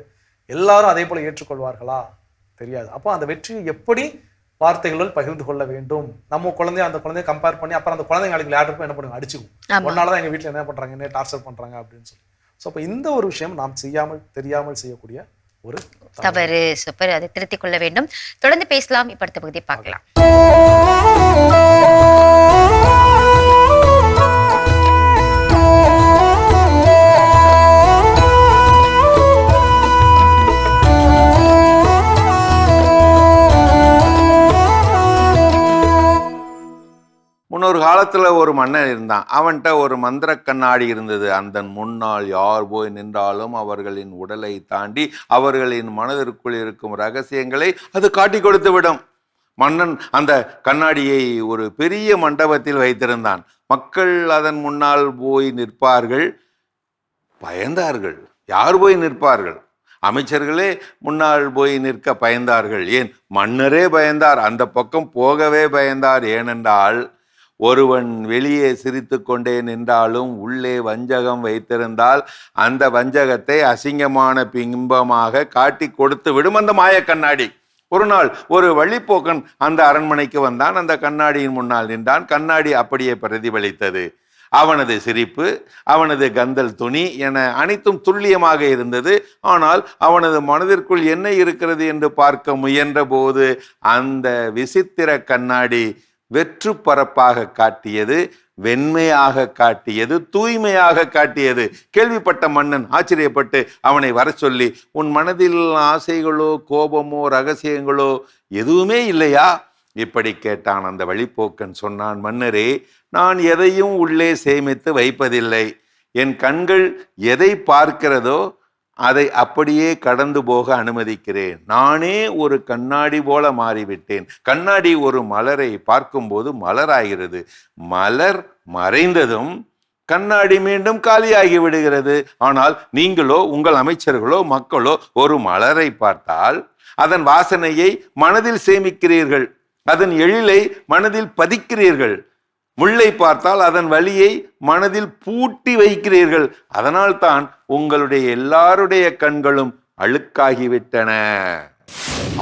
Speaker 4: எல்லாரும் அதே போல ஏற்றுக்கொள்வார்களா தெரியாது. அப்போ அந்த வெற்றியை எப்படி வார்த்தைகளுள் பகிர்ந்து கொள்ள வேண்டும். நம்ம குழந்தைய அந்த குழந்தைய கம்பேர் பண்ணி அப்புறம் அந்த குழந்தைங்க நாளைக்கு விளையாடுறப்ப என்ன பண்ணுங்க, அடிச்சுக்கும், ஒன்னாலதான் எங்க வீட்டுல என்ன பண்றாங்க, என்ன டார்ச்சர் பண்றாங்க அப்படின்னு சொல்லி. ஸோ அப்போ இந்த ஒரு விஷயம் நாம் தெரியாமல் செய்யக்கூடிய ஒரு
Speaker 3: தவறு. சூப்பர், அதை திருத்திக் கொள்ள வேண்டும். தொடர்ந்து பேசலாம். இப்ப அடுத்த பகுதியை பார்க்கலாம்.
Speaker 8: முன்னொரு காலத்துல ஒரு மன்னன் இருந்தான். அவன்கிட்ட ஒரு மந்திர கண்ணாடி இருந்தது. அந்த முன்னால் யார் போய் நின்றாலும் அவர்களின் உடலை தாண்டி அவர்களின் மனதிற்குள் இருக்கும் ரகசியங்களை அது காட்டி கொடுத்து விடும். மன்னன் அந்த கண்ணாடியை ஒரு பெரிய மண்டபத்தில் வைத்திருந்தான். மக்கள் அதன் முன்னால் போய் நிற்பார்கள், பயந்தார்கள். யார் போய் நிற்பார்கள்? அமைச்சர்களே முன்னால் போய் நிற்க பயந்தார்கள். ஏன், மன்னரே பயந்தார், அந்த பக்கம் போகவே பயந்தார். ஏனென்றால் ஒருவன் வெளியே சிரித்து கொண்டே நின்றாலும் உள்ளே வஞ்சகம் வைத்திருந்தால் அந்த வஞ்சகத்தை அசிங்கமான பிம்பமாக காட்டி கொடுத்து விடும் அந்த மாய கண்ணாடி. ஒரு நாள் ஒரு வழிப்போக்கன் அந்த அரண்மனைக்கு வந்தான். அந்த கண்ணாடியின் முன்னால் நின்றான். கண்ணாடி அப்படியே பிரதிபலித்தது. அவனது சிரிப்பு, அவனது கந்தல் துணி என அனைத்தும் துல்லியமாக இருந்தது. ஆனால் அவனது மனதிற்குள் என்ன இருக்கிறது என்று பார்க்க முயன்ற போது அந்த விசித்திர கண்ணாடி வெற்று பரப்பாக காட்டியது, வெண்மையாக காட்டியது, தூய்மையாக காட்டியது. கேள்விப்பட்ட மன்னன் ஆச்சரியப்பட்டு அவனை வர சொல்லி, உன் மனதில் ஆசைகளோ கோபமோ ரகசியங்களோ எதுவுமே இல்லையா? இப்படி கேட்டான். அந்த வழிப்போக்கன் சொன்னான், மன்னரே, நான் எதையும் உள்ளே சேமித்து வைப்பதில்லை. என் கண்கள் எதை பார்க்கிறதோ அதை அப்படியே கடந்து போக அனுமதிக்கிறேன். நானே ஒரு கண்ணாடி போல மாறிவிட்டேன். கண்ணாடி ஒரு மலரை பார்க்கும்போது மலராகிறது. மலர் மறைந்ததும் கண்ணாடி மீண்டும் காலியாகி விடுகிறது. ஆனால் நீங்களோ உங்கள் அமைச்சர்களோ மக்களோ ஒரு மலரை பார்த்தால் அதன் வாசனையை மனதில் சேமிக்கிறீர்கள், அதன் எழிலை மனதில் பதிக்கிறீர்கள். முல்லை பார்த்தால் அதன் வலியை மனதில் பூட்டி வைக்கிறீர்கள். அதனால் தான் உங்களுடைய எல்லாருடைய கண்களும் அழுக்காகிவிட்டன.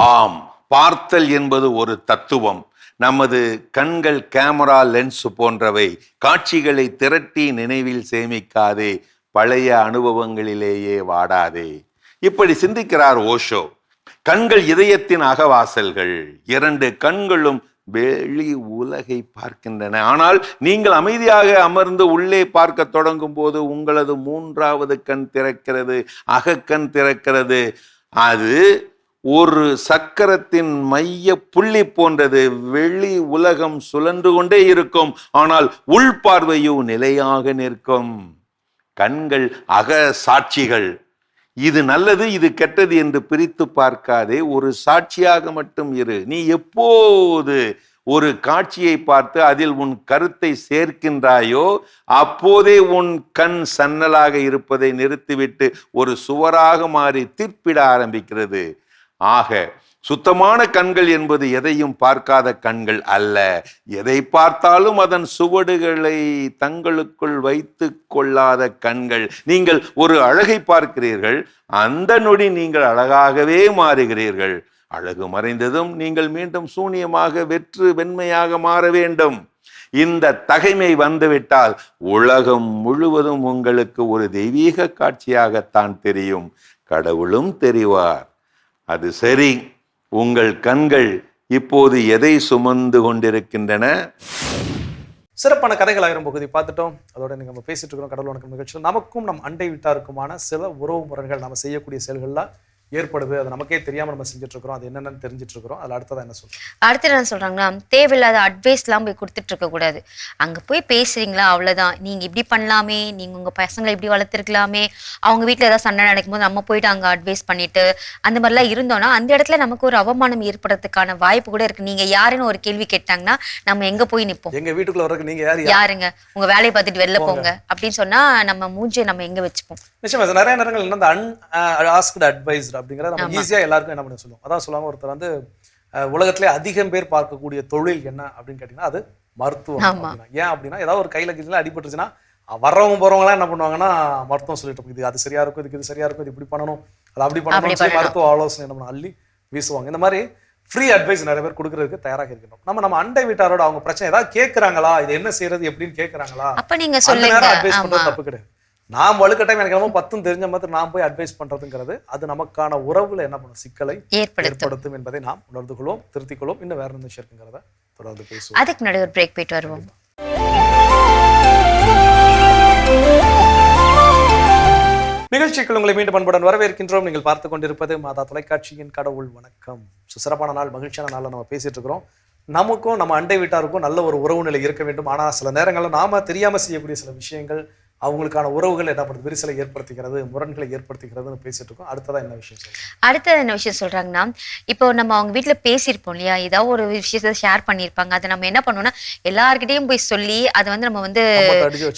Speaker 8: ஆம், பார்த்தல் என்பது ஒரு தத்துவம். நமது கண்கள் கேமரா லென்ஸ் போன்றவை. காட்சிகளை திரட்டி நினைவில் சேமிக்காதே, பழைய அனுபவங்களிலேயே வாடாதே. இப்படி சிந்திக்கிறார் ஓஷோ. கண்கள் இதயத்தின் அகவாசல்கள். 2 கண்களும் வெளி உலகை பார்க்கின்றன. ஆனால் நீங்கள் அமைதியாக அமர்ந்து உள்ளே பார்க்க தொடங்கும் போது உங்களது 3வது கண் திறக்கிறது, அகக்கண் திறக்கிறது. அது ஒரு சக்கரத்தின் மைய புள்ளி போன்றது. வெளி உலகம் சுழன்று கொண்டே இருக்கும், ஆனால் உள்பார்வையோ நிலையாக நிற்கும். கண்கள் அக சாட்சிகள். இது நல்லது இது கெட்டது என்று பிரித்து பார்க்காதே, ஒரு சாட்சியாக மட்டும் இரு. நீ எப்போது ஒரு காட்சியை பார்த்து அதில் உன் கருத்தை சேர்க்கின்றாயோ அப்போதே உன் கண் சன்னலாக இருப்பதை நிறுத்திவிட்டு ஒரு சுவராக மாறி தீர்ப்பிட ஆரம்பிக்கிறது. ஆக சுத்தமான கண்கள் என்பது எதையும் பார்க்காத கண்கள் அல்ல. எதை பார்த்தாலும் அதன் சுவடுகளை தங்களுக்குள் வைத்து கொள்ளாத கண்கள். நீங்கள் ஒரு அழகை பார்க்கிறீர்கள், அந்த நொடி நீங்கள் அழகாகவே மாறுகிறீர்கள். அழகு மறைந்ததும் நீங்கள் மீண்டும் சூனியமாக வெண்மையாக மாற வேண்டும். இந்த தகைமை வந்துவிட்டால் உலகம் முழுவதும் உங்களுக்கு ஒரு தெய்வீக காட்சியாகத்தான் தெரியும். கடவுளும் தெரிவார். அது சரி, உங்கள் கண்கள் இப்போது எதை சுமந்து கொண்டிருக்கின்றன?
Speaker 4: சிறப்பான கதைகள் 1000 பகுதி பார்த்துட்டோம். அதோட நம்ம பேசிட்டு இருக்கிறோம் கடவுள் வணக்கம் நிகழ்ச்சியில். நமக்கும் நம் அண்டை வீட்டாருக்குமான சில உறவு முறைகள் நம்ம செய்யக்கூடிய செயல்கள்லாம் ஏற்படுது. அது நமக்கே தெரியாம நம்ம செஞ்சுட்டு இருக்கிறோம். அது என்னென்னு தெரிஞ்சிட்டு இருக்கிறோம். அதுல அடுத்ததான் என்ன சொல்றோம்?
Speaker 3: அடுத்து என்ன சொல்றாங்கன்னா, தேவையில்லாத அட்வைஸ் எல்லாம் போய் கொடுத்துட்டு இருக்க கூடாது. அங்க போய் பேசுறீங்களா, அவ்வளவுதான். நீங்க இப்படி பண்ணலாமே, நீங்க உங்க பசங்களை இப்படி வளர்த்துருக்கலாமே, அவங்க வீட்டுல ஏதாவது சண்டை நடக்கும்போது நம்ம போயிட்டு அங்க அட்வைஸ் பண்ணிட்டு அந்த மாதிரிலாம் இருந்தோம்னா அந்த இடத்துல நமக்கு ஒரு அவமானம் ஏற்படுறதுக்கான வாய்ப்பு கூட இருக்கு. நீங்க யாருன்னு ஒரு கேள்வி கேட்டாங்கன்னா நம்ம எங்க போய் நிப்போம்?
Speaker 4: எங்க வீட்டுக்குள்ள வரக்கு நீங்க
Speaker 3: யாருங்க, உங்க வேலையை பார்த்துட்டு வெளில போங்க அப்படின்னு சொன்னா நம்ம மூஞ்சியை நம்ம எங்க வச்சுப்போம்?
Speaker 4: நிச்சயமா நிறைய நேரங்கள் என்ன அன்ஆஸ்க்டு அட்வைஸ் அப்படிங்கிறத நம்ம ஈஸியா எல்லாருக்கும் என்ன பண்ண சொல்லுவோம். அதான் சொல்லுவாங்க, ஒருத்தர் வந்து உலகத்திலே அதிகம் பேர் பார்க்கக்கூடிய தொழில் என்ன அப்படின்னு கேட்டிங்கன்னா அது மருத்துவம்
Speaker 3: ஆமா.
Speaker 4: அப்படின்னா. ஏன் அப்படின்னா ஏதாவது ஒரு கையில் கீழே அடிபட்டுருச்சுன்னா வர்றவங்க போகிறவங்களாம் என்ன பண்ணுவாங்கன்னா மருத்துவம் சொல்லிட்டு இருக்கும், இது அது சரியா இருக்கும், இதுக்கு இது சரியா இருக்கும், இது இப்படி பண்ணணும், அது அப்படி பண்ணணும் சொல்லி மருத்துவ ஆலோசனை என்ன பண்ணணும் அள்ளி வீசுவாங்க. இந்த மாதிரி ஃப்ரீ அட்வைஸ் நிறைய பேர் கொடுக்கறதுக்கு தயாராக இருக்கணும். நம்ம அண்டை வீட்டாரோட அவங்க பிரச்சனை ஏதாவது கேட்கறாங்களா, இது என்ன செய்யறது எப்படின்னு கேட்கறாங்களா,
Speaker 3: அப்ப நீங்க சொல்லுங்க.
Speaker 4: அட்வைஸ் பண்றது தப்பு கிடையாது. நான் வலுக்கட்டாயம் எனக்கு என்னமோ 10 தெரிஞ்ச மாதிரி நான் போய் அட்வைஸ் பண்றதுங்கிறது அது நமக்கான உறவுல என்ன பண்ணும், சிக்கலை ஏற்படுத்தும் என்பதை நாம் உணர்ந்து கொள்வோம், திருத்திக் கொள்வோம். இன்னும் வேற என்ன விஷயம் இருக்குங்கிறத தொடர்ந்து பேசுவோம்.
Speaker 3: அதுக்கு முன்னாடி ஒரு பிரேக் போயிட்டு வருவோம்.
Speaker 4: நிகழ்ச்சிக்குள் உங்களை மீண்டும் அன்புடன் வரவேற்கின்றோம். நீங்கள் பார்த்து கொண்டிருப்பது மாதா தொலைக்காட்சியின் கடவுள் வணக்கம். சிறப்பான நாள், மகிழ்ச்சியான நாளில் நம்ம பேசிட்டு இருக்கிறோம். நமக்கும் நம்ம அண்டை வீட்டாருக்கும் நல்ல ஒரு உறவு நிலை இருக்க வேண்டும். ஆனால் சில நேரங்களில் நாம தெரியாம செய்யக்கூடிய சில விஷயங்கள் அவங்களுக்கான உறவுகள் என்ன பண்ணுறது, விரிசலை ஏற்படுத்திக்கிறது, முரண்களை ஏற்படுத்திக்கிறதுன்னு பேசிட்டு இருக்கோம். அடுத்ததான் என்ன விஷயம் சொல்றேன்?
Speaker 3: அடுத்தது என்ன விஷயம் சொல்றாங்கன்னா, இப்போ நம்ம அவங்க வீட்டுல பேசியிருப்போம் இல்லையா, ஏதாவது ஒரு விஷயத்த ஷேர் பண்ணியிருப்பாங்க. அதை நம்ம என்ன பண்ணுவோம்னா எல்லார்கிட்டையும் போய் சொல்லி அதை வந்து நம்ம வந்து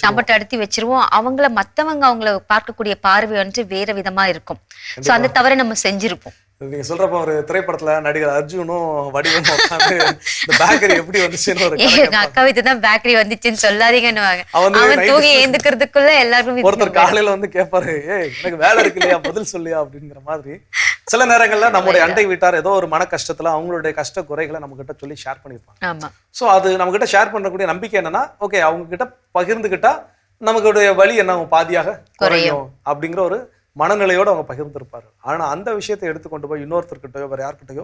Speaker 3: நம்மட்ட அடுத்து வச்சிருவோம். மத்தவங்க அவங்கள பார்க்கக்கூடிய பார்வை வந்து வேற விதமா இருக்கும். சோ அந்த தவறை நம்ம செஞ்சிருப்போம்.
Speaker 4: நீங்க சொல்றப்ப ஒரு திரைப்படத்துல நடிகர் அர்ஜுனும் வடிவமும் உட்காந்து இந்த பேக்கரி எப்படி வந்துச்சுன்னு ஒரு
Speaker 3: அக்கா வீட்டு தான் பேக்கரி வந்துச்சுன்னு சொல்லாதீங்கன்னு அவன் தூங்கி ஏந்துக்கிறதுக்குள்ள எல்லாருக்கும்
Speaker 4: ஒருத்தர் காலையில வந்து கேட்பாரு, எனக்கு வேலை இருக்கு இல்லையா, பதில் சொல்லியா அப்படிங்கிற மாதிரி. சில நேரங்கள்ல நம்மளுடைய அண்டை வீட்டார் ஏதோ ஒரு மன கஷ்டத்துல அவங்களுடைய கஷ்ட குறைகளை நம்ம கிட்ட சொல்லி ஷேர் பண்ணிருப்பாங்க. சோ அது நம்ம கிட்ட ஷேர் பண்ணக்கூடிய நம்பிக்கை என்னன்னா, ஓகே அவங்க கிட்ட பகிர்ந்துகிட்டா நமக்குடைய வலி என்ன பாதியாக குறையும் அப்படிங்கிற ஒரு மனநிலையோடு அவங்க பகிர்ந்திருப்பாரு. ஆனா அந்த விஷயத்தை எடுத்துக்கொண்டு போய் இன்னொருத்தர்கிட்டயோ வேற யார்கிட்டயோ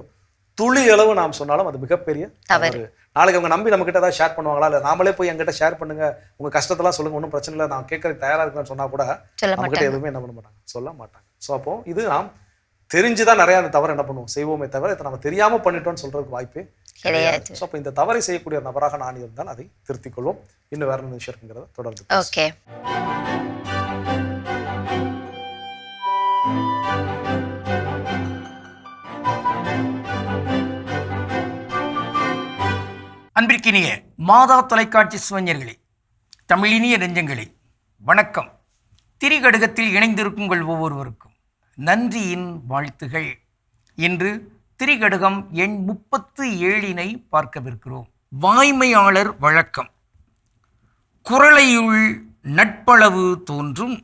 Speaker 4: துளி அளவு நாம் சொன்னாலும் அது மிகப்பெரிய தவறு. நாளைக்கு அவங்க நம்பி நம்ம கிட்ட ஏதாவது ஷேர் பண்ணுவாங்களா, இல்ல நாமளே போய் எங்கிட்ட ஷேர் பண்ணுங்க, உங்க கஷ்டத்தெல்லாம் சொல்லுங்க, ஒன்றும் பிரச்சனை இல்லை, நான் கேட்கறதுக்கு தயாரா இருக்கேன்னு சொன்னா கூட நம்ம கிட்ட எதுவுமே என்ன பண்ண மாட்டாங்க, சொல்ல மாட்டாங்க. ஸோ அப்போ இது நாம் தெரிஞ்சுதான் நிறைய அந்த தவறு என்ன பண்ணுவோம், செய்வோமே தவிர இதை நம்ம தெரியாம பண்ணிட்டோம்னு சொல்றதுக்கு வாய்ப்பே கிடையாது. ஸோ அப்போ இந்த தவறை செய்யக்கூடிய நபராக நான் இருந்தால் அதை திருத்திக் கொள்வோம். இன்னும் வேற என்ன விஷயம் இருக்குங்கிறத தொடர்ந்து.
Speaker 3: ஓகே,
Speaker 9: அன்பிற்கினிய மாதா தொலைக்காட்சி சுவஞ்சர்களே, தமிழினிய நெஞ்சங்களே, வணக்கம். திரிகடுகத்தில் இணைந்திருக்கும் உங்கள் ஒவ்வொருவருக்கும் நன்றியின் வாழ்த்துகள். இன்று திரிகடுகம் எண் 37 பார்க்கவிருக்கிறோம். வாய்மையாளர் வழக்கம். குறளையுள் நட்பளவு தோன்றும்,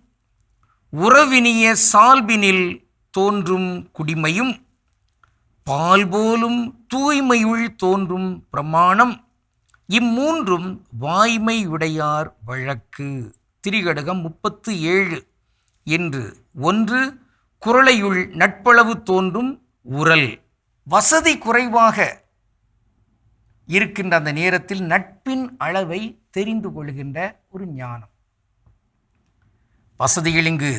Speaker 9: உறவினிய சால்பினில் தோன்றும் குடிமையும், பால் போலும் தூய்மையுள் தோன்றும் பிரமாணம், இம்மூன்றும் வாய்மையுடையார் வழக்கு. திரிகடுகம் 37 என்று 1. குறளையுள் நட்பளவு தோன்றும் உரல். வசதி குறைவாக இருக்கின்ற அந்த நேரத்தில் நட்பின் அளவை தெரிந்து கொள்கின்ற ஒரு ஞானம். வசதிகள் இங்கு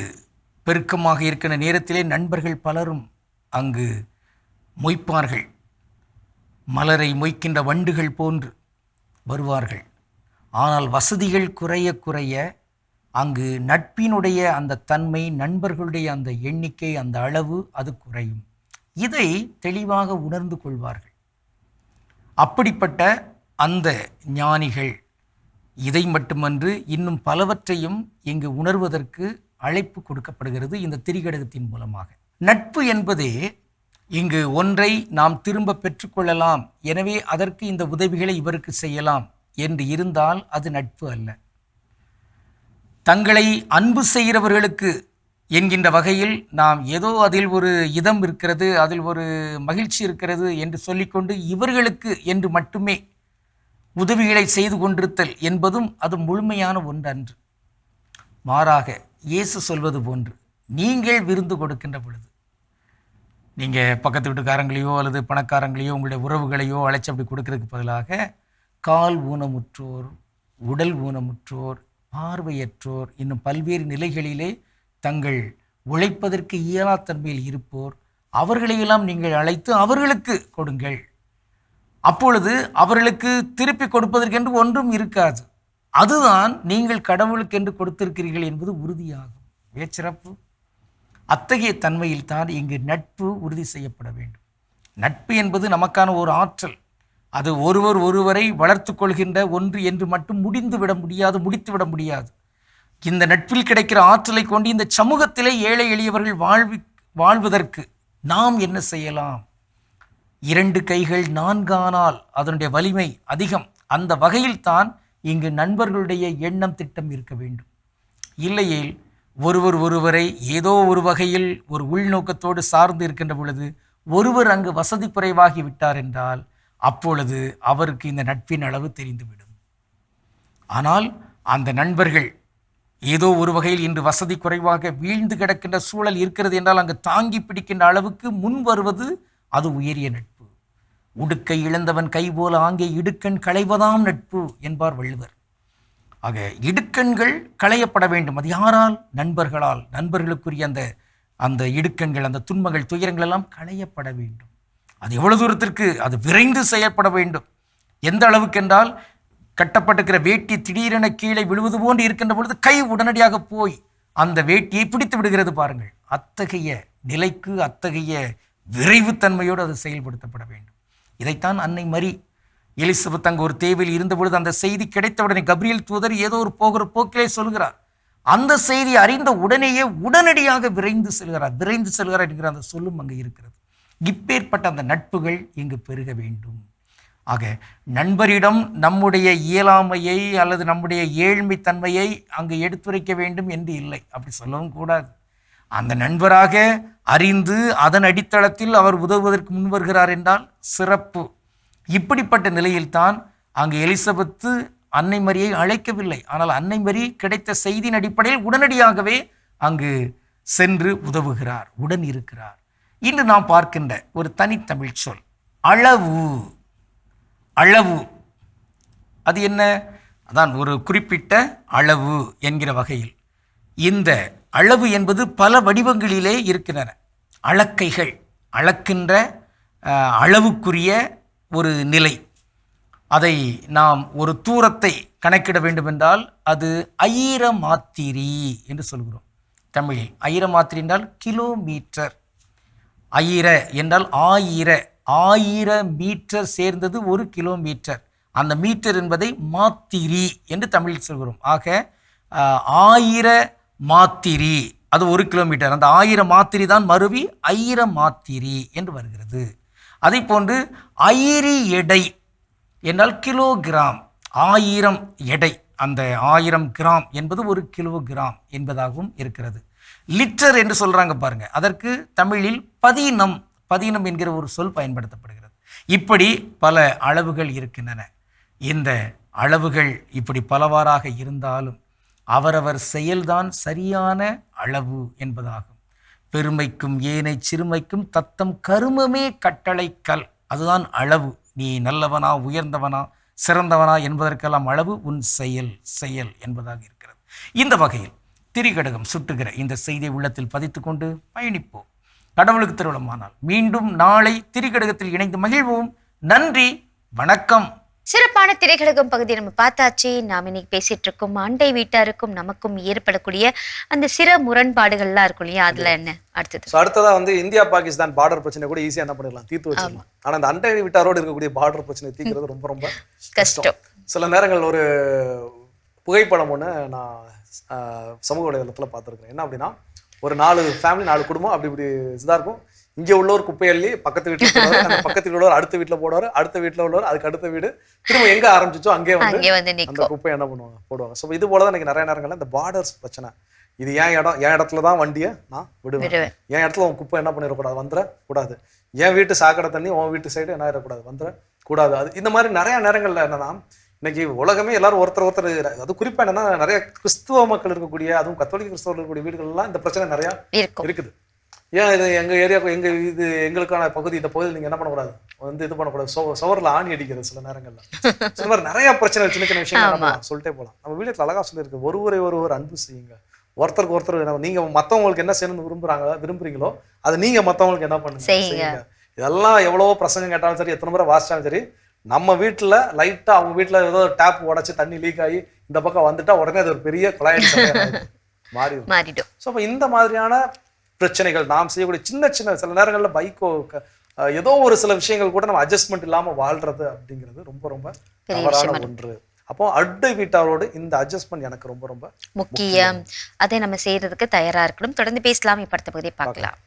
Speaker 9: பெருக்கமாக இருக்கின்ற நேரத்திலே நண்பர்கள் பலரும் அங்கு மொய்ப்பார்கள். மலரை மொய்க்கின்ற வண்டுகள் போன்று வருவார்கள். ஆனால் வசதிகள் குறைய குறைய அங்கு நட்பினுடைய அந்த தன்மை, நண்பர்களுடைய அந்த எண்ணிக்கை, அந்த அளவு அது குறையும். இதை தெளிவாக உணர்ந்து கொள்வார்கள். அப்படிப்பட்ட அந்த ஞானிகள் இதை மட்டுமன்று இன்னும் பலவற்றையும் இங்கு உணர்வதற்கு அழைப்பு கொடுக்கப்படுகிறது இந்த திரிகடுகத்தின் மூலமாக. நட்பு என்பதே இங்கு ஒன்றை நாம் திரும்ப பெற்றுக்கொள்ளலாம், எனவே அதற்கு இந்த உதவிகளை இவருக்கு செய்யலாம் என்று இருந்தால் அது நட்பு அல்ல. தங்களை அன்பு செய்கிறவர்களுக்கு என்கின்ற வகையில் நாம் ஏதோ அதில் ஒரு இதம் இருக்கிறது, அதில் ஒரு மகிழ்ச்சி இருக்கிறது என்று சொல்லிக்கொண்டு இவர்களுக்கு என்று மட்டுமே உதவிகளை செய்து கொண்டிருத்தல் என்பதும் அது முழுமையான ஒன்றன்று. மாறாக இயேசு சொல்வது போன்று, நீங்கள் விருந்து கொடுக்கின்ற பொழுது நீங்கள் பக்கத்து வீட்டுக்காரங்களையோ அல்லது பணக்காரங்களையோ உங்களுடைய உறவுகளையோ அழைச்சி அப்படி கொடுக்கறதுக்கு பதிலாக கால் ஊனமுற்றோர், உடல் ஊனமுற்றோர், பார்வையற்றோர், இன்னும் பல்வேறு நிலைகளிலே தங்கள் உழைப்பதற்கு இயலாத்தன்மையில் இருப்போர், அவர்களையெல்லாம் நீங்கள் அழைத்து அவர்களுக்கு கொடுங்கள். அப்பொழுது அவர்களுக்கு திருப்பி கொடுப்பதற்கென்று ஒன்றும் இருக்காது. அதுதான் நீங்கள் கடவுளுக்கென்று கொடுத்திருக்கிறீர்கள் என்பது உறுதியாகும். சிறப்பு. அத்தகைய தன்மையில் தான் இங்கு நட்பு உறுதி செய்யப்பட வேண்டும். நட்பு என்பது நமக்கான ஒரு ஆற்றல். அது ஒருவர் ஒருவரை வளர்த்து கொள்கின்ற ஒன்று என்று மட்டும் முடித்துவிட முடியாது. இந்த நட்பில் கிடைக்கிற ஆற்றலை கொண்டு இந்த சமூகத்திலே ஏழை எளியவர்கள் வாழ்வதற்கு நாம் என்ன செய்யலாம் 2 கைகள் 4 ஆனால் அதனுடைய வலிமை அதிகம். அந்த வகையில்தான் இங்கு நண்பர்களுடைய எண்ணம் திட்டம் இருக்க வேண்டும். இல்லையேல் ஒருவரை ஏதோ ஒரு வகையில் ஒரு உள்நோக்கத்தோடு சார்ந்து இருக்கின்ற பொழுது ஒருவர் அங்கு வசதி குறைவாகி விட்டார் என்றால் அப்பொழுது அவருக்கு இந்த நட்பின் அளவு தெரிந்துவிடும். ஆனால் அந்த நண்பர்கள் ஏதோ ஒரு வகையில் இன்று வசதி குறைவாக வீழ்ந்து கிடக்கின்ற சூழல் இருக்கிறது என்றால் அங்கு தாங்கி பிடிக்கின்ற அளவுக்கு முன் வருவது அது உயரிய நட்பு. உடுக்கை இழந்தவன் கை போல ஆங்கே இடுக்கண் களைவதாம் நட்பு என்பார் வள்ளுவர். ஆக இடுக்கண்கள் களையப்பட வேண்டும். அது யாரால்? நண்பர்களால். நண்பர்களுக்குரிய அந்த இடுக்கண்கள், அந்த துன்பங்கள், துயரங்கள் எல்லாம் களையப்பட வேண்டும். அது எவ்வளவு தூரத்திற்கு? அது விரைந்து செயல்பட வேண்டும். எந்த அளவுக்கு என்றால், கட்டப்பட்டிருக்கிற வேட்டி திடீரென கீழே விழுவது போன்று இருக்கின்ற பொழுது கை உடனடியாக போய் அந்த வேட்டியை பிடித்து விடுகிறது பாருங்கள். அத்தகைய நிலைக்கு, அத்தகைய விரைவுத்தன்மையோடு அது செயல்படுத்தப்பட வேண்டும். இதைத்தான் அன்னை மரி எலிசபெத் அங்கு ஒரு தேவையில் இருந்தபொழுது அந்த செய்தி கிடைத்தவுடனே கப்ரியேல் தூதர் ஏதோ ஒரு போகிற போக்கிலே சொல்கிறார். அந்த செய்தி அறிந்த உடனேயே உடனடியாக விரைந்து செல்கிறார் என்கிற அந்த சொல்லும் அங்கு இருக்கிறது. இப்பேற்பட்ட அந்த நட்புகள் இங்கு பெருக வேண்டும். ஆக நண்பரிடம் நம்முடைய இயலாமையை அல்லது நம்முடைய ஏழ்மைத்தன்மையை அங்கு எடுத்துரைக்க வேண்டும் என்று இல்லை, அப்படி சொல்லவும் கூடாது. அந்த நண்பராக அறிந்து அதன் அடித்தளத்தில் அவர் உதவுவதற்கு முன்வருகிறார் என்றால் சிறப்பு. இப்படிப்பட்ட நிலையில்தான் அங்கு எலிசபெத்து அன்னை மரியை அழைக்கவில்லை. ஆனால் அன்னை மரி கிடைத்த செய்தியின் அடிப்படையில் உடனடியாகவே அங்கு சென்று உதவுகிறார், உடன் இருக்கிறார். இன்று நாம் பார்க்கின்ற ஒரு தனித்தமிழ் சொல் அளவு. அளவு அது என்ன? அதான் ஒரு குறிப்பிட்ட அளவு என்கிற வகையில். இந்த அளவு என்பது பல வடிவங்களிலே இருக்கின்றன. அளக்கைகள், அளக்கின்ற அளவுக்குரிய ஒரு நிலை. அதை நாம் ஒரு தூரத்தை கணக்கிட வேண்டுமென்றால் அது ஐரமாத்திரி என்று சொல்கிறோம் தமிழில். ஐரமாத்திரி என்றால் கிலோமீட்டர். ஐர என்றால் 1000 மீட்டர் சேர்ந்தது 1 கிலோமீட்டர். அந்த மீட்டர் என்பதை மாத்திரி என்று தமிழில் சொல்கிறோம். ஆக 1000 மாத்திரி அது 1 கிலோமீட்டர். அந்த 1000 மாத்திரி தான் மருவி ஐரமாத்திரி என்று வருகிறது. அதை போன்று ஐரி எடை என்றால் கிலோகிராம். 1000 எடை, அந்த 1000 கிராம் என்பது 1 கிலோகிராம் என்பதாகவும் இருக்கிறது. லிட்டர் என்று சொல்றாங்க பாருங்க, அதற்கு தமிழில் பதினம் என்கிற ஒரு சொல் பயன்படுத்தப்படுகிறது. இப்படி பல அளவுகள் இருக்கின்றன. இந்த அளவுகள் இப்படி பலவாறாக இருந்தாலும் அவரவர் செயல்தான் சரியான அளவு என்பதாகும். பெருமைக்கும் ஏனை சிறுமைக்கும் தத்தம் கருமமே கட்டளை கல். அதுதான் அளவு. நீ நல்லவனா, உயர்ந்தவனா, சிறந்தவனா என்பதற்கெல்லாம் அளவு உன் செயல் என்பதாக இருக்கிறது. இந்த வகையில் திரிகடகம் சுட்டுகிற இந்த செய்தியை உள்ளத்தில் பதித்துக் கொண்டு பயணிப்போம். கடவுளுக்கு திருவிழமானால் மீண்டும் நாளை திரிகடகத்தில் இணைந்து மகிழ்வோம். நன்றி, வணக்கம்.
Speaker 3: சிறப்பான திரைக்கடகம் பகுதியை நம்ம பார்த்தாச்சு. நாம் இன்னைக்கு பேசிட்டு இருக்கோம் அண்டை வீட்டாருக்கும் நமக்கும் ஏற்படக்கூடிய அந்த சிற முரண்பாடுகள்லாம் இருக்கும் இல்லையா, அதுல என்ன அடுத்தது?
Speaker 4: அடுத்ததா இந்தியா பாகிஸ்தான் பார்டர் பிரச்சனை கூட ஈஸியா என்ன பண்ணிடலாம், தீர்த்து வச்சிடலாம். ஆனா அந்த அண்டை வீட்டாரோடு இருக்கக்கூடிய பார்டர் பிரச்சனை தீர்க்கிறது ரொம்ப ரொம்ப கஷ்டம். சில நேரங்கள் ஒரு புகைப்படம் ஒன்று நான் சமூக வலைதளத்துல பார்த்துருக்கேன். என்ன அப்படின்னா, ஒரு 4 ஃபேமிலி, 4 குடும்பம் அப்படி இப்படி இதாக இருக்கும். இங்கே உள்ளவர் குப்பை அள்ளி பக்கத்து வீட்டில் போடுவார், அந்த பக்கத்து வீட்டில் உள்ளவர் அடுத்த வீட்டில் போடுவார், அடுத்த வீட்டில் உள்ளவர் அதுக்கு அடுத்த வீடு, திரும்ப எங்கே ஆரம்பிச்சோ அங்கே அந்த குப்பை என்ன பண்ணுவாங்க, போடுவாங்க. ஸோ இது போல தான் எனக்கு நிறைய நேரங்கள்ல இந்த பார்டர்ஸ் பிரச்சனை. இது என் இடத்துல தான் வண்டியை நான் விடுவேன், என் இடத்துல உன் குப்பை என்ன பண்ணிடக்கூடாது, வந்துடக்கூடாது, என் வீட்டு சாக்கடை தண்ணி உன் வீட்டு சைடு என்ன ஆயிடக்கூடாது, வந்துடக்கூடாது. அது இந்த மாதிரி நிறைய நேரங்கள்ல என்னன்னா, இன்னைக்கு உலகமே எல்லாரும் ஒருத்தர் அது குறிப்பா என்னன்னா, நிறைய கிறிஸ்துவ மக்கள் இருக்கக்கூடிய, அதுவும் கத்தோலிக்க கிறிஸ்தவர்கள் இருக்கக்கூடிய வீடுகள்லாம் இந்த பிரச்சனை நிறைய இருக்குது. ஏன் இது எங்க ஏரியாவுக்கு இது எங்களுக்கான பகுதி, இந்த பகுதியில் நீங்க என்ன பண்ணக்கூடாது, இது பண்ணக்கூடாது, சுவரில் ஆணி அடிக்கிறது சில நேரங்கள்ல. இந்த மாதிரி நிறைய பிரச்சனை, சின்ன சின்ன விஷயங்கள் சொல்லிட்டே போகலாம். நம்ம வீட்டுல அழகா சொல்லியிருக்கு, ஒருவர் அன்பு செய்யுங்க, ஒருத்தருக்கு ஒருத்தர். நீங்க மத்தவங்களுக்கு என்ன செய்யணும்னு விரும்புறீங்களோ அதை நீங்க மத்தவங்களுக்கு என்ன பண்ணுங்க, செய்யுங்க. இதெல்லாம் எவ்வளவோ பிரசங்கம் கேட்டாலும் சரி, எத்தனை முறை வாசிச்சாலும் சரி, நம்ம வீட்டுல லைட்டா அவங்க வீட்டுல ஏதோ டேப் உடைச்சு தண்ணி லீக் ஆகி இந்த பக்கம் வந்துட்டா உடனே அது ஒரு பெரிய கொலாயடி மாறிடும். ஸோ அப்ப இந்த மாதிரியான பிரச்சனைகள் நாம் செய்யக்கூடிய சின்ன சின்ன சில நேரங்கள்ல பைக்கோ ஏதோ ஒரு சில விஷயங்கள் கூட நம்ம அட்ஜஸ்ட்மெண்ட் இல்லாம வாழ்றது அப்படிங்கிறது ரொம்ப ரொம்ப தவறான ஒன்று. அப்போ அண்டை வீட்டாரோடு இந்த அட்ஜஸ்ட்மெண்ட் எனக்கு ரொம்ப ரொம்ப முக்கியம்.
Speaker 3: அதை நம்ம செய்யறதுக்கு தயாரா இருக்கணும். தொடர்ந்து பேசலாம். இப்ப அடுத்த பகுதியை பார்க்கலாம்.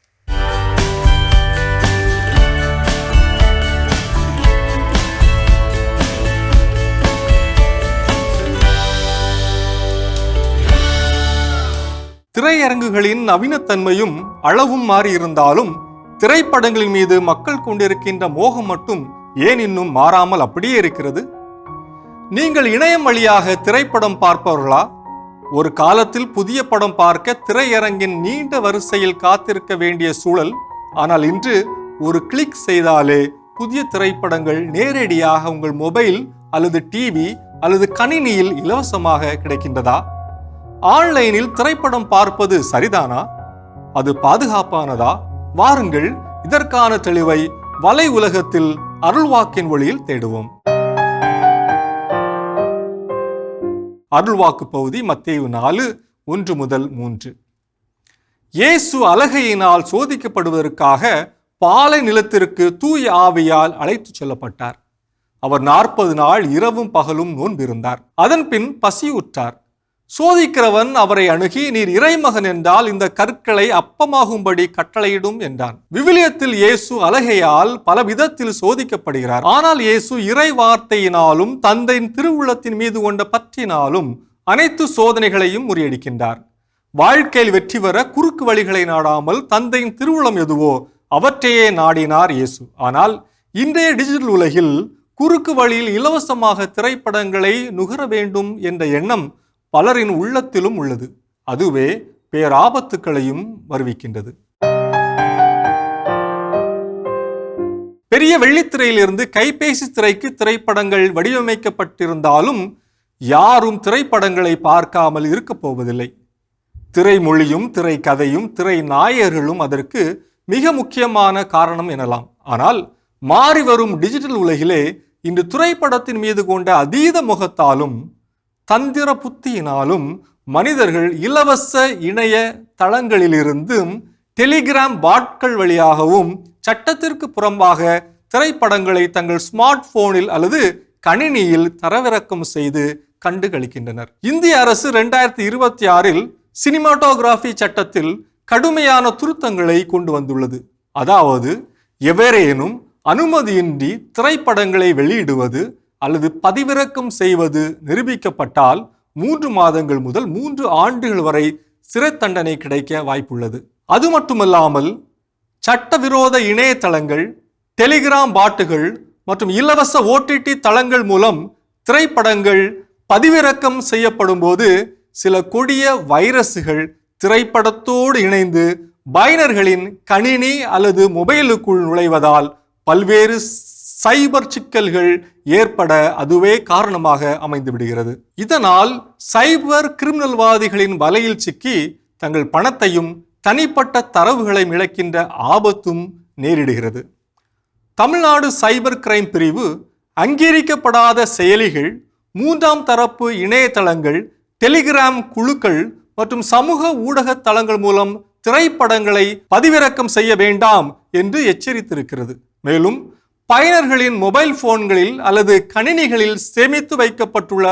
Speaker 10: திரையரங்குகளின் நவீனத்தன்மையும் அளவும் மாறியிருந்தாலும் திரைப்படங்களின் மீது மக்கள் கொண்டிருக்கின்ற மோகம் மட்டும் ஏன் இன்னும் மாறாமல் அப்படியே இருக்கிறது? நீங்கள் இணையம் வழியாக திரைப்படம் பார்ப்பவர்களா? ஒரு காலத்தில் புதிய படம் பார்க்க திரையரங்கின் நீண்ட வரிசையில் காத்திருக்க வேண்டிய சூழல். ஆனால் இன்று ஒரு கிளிக் செய்தாலே புதிய திரைப்படங்கள் நேரடியாக உங்கள் மொபைல் அல்லது டிவி அல்லது கணினியில் இலவசமாக கிடைக்கின்றதா? ஆன்லைனில் திரைப்படம் பார்ப்பது சரிதானா? அது பாதுகாப்பானதா? வாருங்கள், இதற்கான தெளிவை வலை உலகத்தில் அருள்வாக்கின் வழியில் தேடுவோம். அருள்வாக்கு பகுதி மத்தேயு 4:1-3. இயேசு அலகையினால் சோதிக்கப்படுவதற்காக பாலை நிலத்திற்கு தூய ஆவியால் அழைத்துச் செல்லப்பட்டார். அவர் 40 நாள் இரவும் பகலும் நோன்பிருந்தார். அதன் பின் பசியுற்றார். சோதிக்கிறவன் அவரை அணுகி, நீர் இறைமகன் என்றால் இந்த கற்களை அப்பமாகும்படி கட்டளையிடும் என்றான். விவிலியத்தில் இயேசு அலகையால் பல விதத்தில் சோதிக்கப்படுகிறார். ஆனால் இயேசு இறை வார்த்தையினாலும் தந்தையின் திருவுள்ளத்தின் மீது கொண்ட பற்றினாலும் அனைத்து சோதனைகளையும் முறியடிக்கின்றார். வாழ்க்கையில் வெற்றி பெற குறுக்கு வழிகளை நாடாமல் தந்தையின் திருவுளம் எதுவோ அவற்றையே நாடினார் இயேசு. ஆனால் இன்றைய டிஜிட்டல் உலகில் குறுக்கு வழியில் இலவசமாக திரைப்படங்களை நுகர வேண்டும் என்ற எண்ணம் பலரின் உள்ளத்திலும் உள்ளது. அதுவே பேராபத்துக்களையும் வருவிக்கின்றது. பெரிய வெள்ளித்திரையிலிருந்து கைபேசி திரைக்கு திரைப்படங்கள் வடிவமைக்கப்பட்டிருந்தாலும் யாரும் திரைப்படங்களை பார்க்காமல் இருக்கப் போவதில்லை. திரைமொழியும் திரை கதையும் திரை நாயகர்களும் அதற்கு மிக முக்கியமான காரணம் எனலாம். ஆனால் மாறி வரும் டிஜிட்டல் உலகிலே இன்று திரைப்படத்தின் மீது கொண்ட அதீத முகத்தாலும் தந்திர புத்தியினாலும் மனிதர்கள் இலவச இணைய தளங்களிலிருந்தும் டெலிகிராம் பாட்கள் வழியாகவும் சட்டத்திற்கு புறம்பாக திரைப்படங்களை தங்கள் ஸ்மார்ட் போனில் அல்லது கணினியில் தரவிறக்கம் செய்து கண்டு களிக்கின்றனர். இந்திய அரசு 2026 சினிமாட்டோகிராஃபி சட்டத்தில் கடுமையான திருத்தங்களை கொண்டு வந்துள்ளது. அதாவது எவரேனும் அனுமதியின்றி திரைப்படங்களை வெளியிடுவது அல்லது பதிவிறக்கம் செய்வது நிரூபிக்கப்பட்டால் 3 மாதங்கள் முதல் 3 ஆண்டுகள் வரை சிறை தண்டனை கிடைக்க வாய்ப்புள்ளது. அது மட்டுமல்லாமல் சட்டவிரோத இணையதளங்கள், டெலிகிராம் பாட்டுகள் மற்றும் இலவச OTT தளங்கள் மூலம் திரைப்படங்கள் பதிவிறக்கம் செய்யப்படும் போது சில கொடிய வைரசுகள் திரைப்படத்தோடு இணைந்து பயனர்களின் கணினி அல்லது மொபைலுக்குள் நுழைவதால் பல்வேறு சைபர் சிக்கல்கள் ஏற்பட அதுவே காரணமாக அமைந்து விடுகிறது. இதனால் சைபர் கிரிமினல்வாதிகளின் வலையில் சிக்கி தங்கள் பணத்தையும் தனிப்பட்ட தரவுகளை இழக்கின்ற ஆபத்தும் நேரிடுகிறது. தமிழ்நாடு சைபர் கிரைம் பிரிவு அங்கீகரிக்கப்படாத செயலிகள், 3ஆம் தரப்பு இணையதளங்கள், டெலிகிராம் குழுக்கள் மற்றும் சமூக ஊடக தளங்கள் மூலம் திரைப்படங்களை பதிவிறக்கம் செய்ய வேண்டாம் என்று எச்சரித்திருக்கிறது. மேலும் பயனர்களின் மொபைல் போன்களில் அல்லது கணினிகளில் சேமித்து வைக்கப்பட்டுள்ள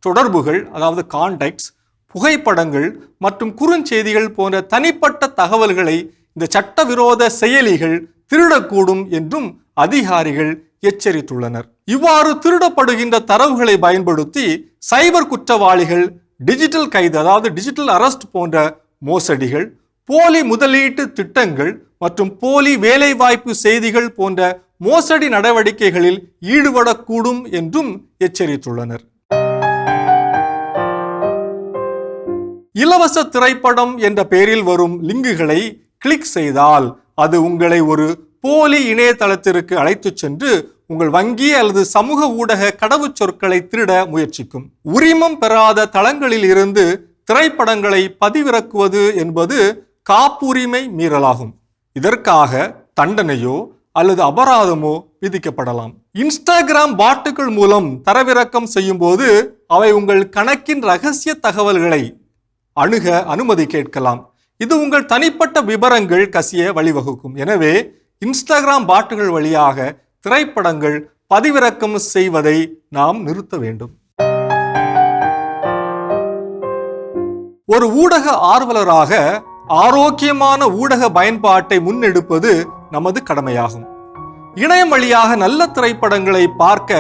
Speaker 10: தொடர்புகள், அதாவது கான்டாக்ட்ஸ், புகைப்படங்கள் மற்றும் குறுஞ்செய்திகள் போன்ற தனிப்பட்ட தகவல்களை இந்த சட்டவிரோத செயலிகள் திருடக்கூடும் என்றும் அதிகாரிகள் எச்சரித்துள்ளனர். இவ்வாறு திருடப்படுகின்ற தரவுகளை பயன்படுத்தி சைபர் குற்றவாளிகள் டிஜிட்டல் கைது, அதாவது டிஜிட்டல் அரெஸ்ட் போன்ற மோசடிகள், போலி முதலீட்டு திட்டங்கள் மற்றும் போலி வேலைவாய்ப்பு செய்திகள் போன்ற மோசடி நடவடிக்கைகளில் ஈடுபடக்கூடும் என்றும் எச்சரித்துள்ளனர். இலவச திரைப்படம் என்ற பெயரில் வரும் லிங்குகளை கிளிக் செய்தால் அது உங்களை ஒரு போலி இணையதளத்திற்கு அழைத்துச் சென்று உங்கள் வங்கி அல்லது சமூக ஊடக கடவுச்சொற்களை திருட முயற்சிக்கும். உரிமம் பெறாத தளங்களில் இருந்து திரைப்படங்களை பதிவிறக்குவது என்பது காப்புரிமை மீறலாகும். இதற்காக தண்டனையோ அல்லது அபராதமோ விதிக்கப்படலாம். இன்ஸ்டாகிராம் பாட்டுகள் மூலம் தரவிறக்கம் செய்யும் போது அவை உங்கள் கணக்கின் ரகசிய தகவல்களை அணுக அனுமதி கேட்கலாம். இது உங்கள் தனிப்பட்ட விவரங்கள் கசிய வழிவகுக்கும். எனவே இன்ஸ்டாகிராம் பாட்டுகள் வழியாக திரைப்படங்கள் பதிவிறக்கம் செய்வதை நாம் நிறுத்த வேண்டும். ஒரு ஊடக ஆர்வலராக ஆரோக்கியமான ஊடக பயன்பாட்டை முன்னெடுப்பது நமது கடமையாகும். இணையம் வழியாக நல்ல திரைப்படங்களை பார்க்க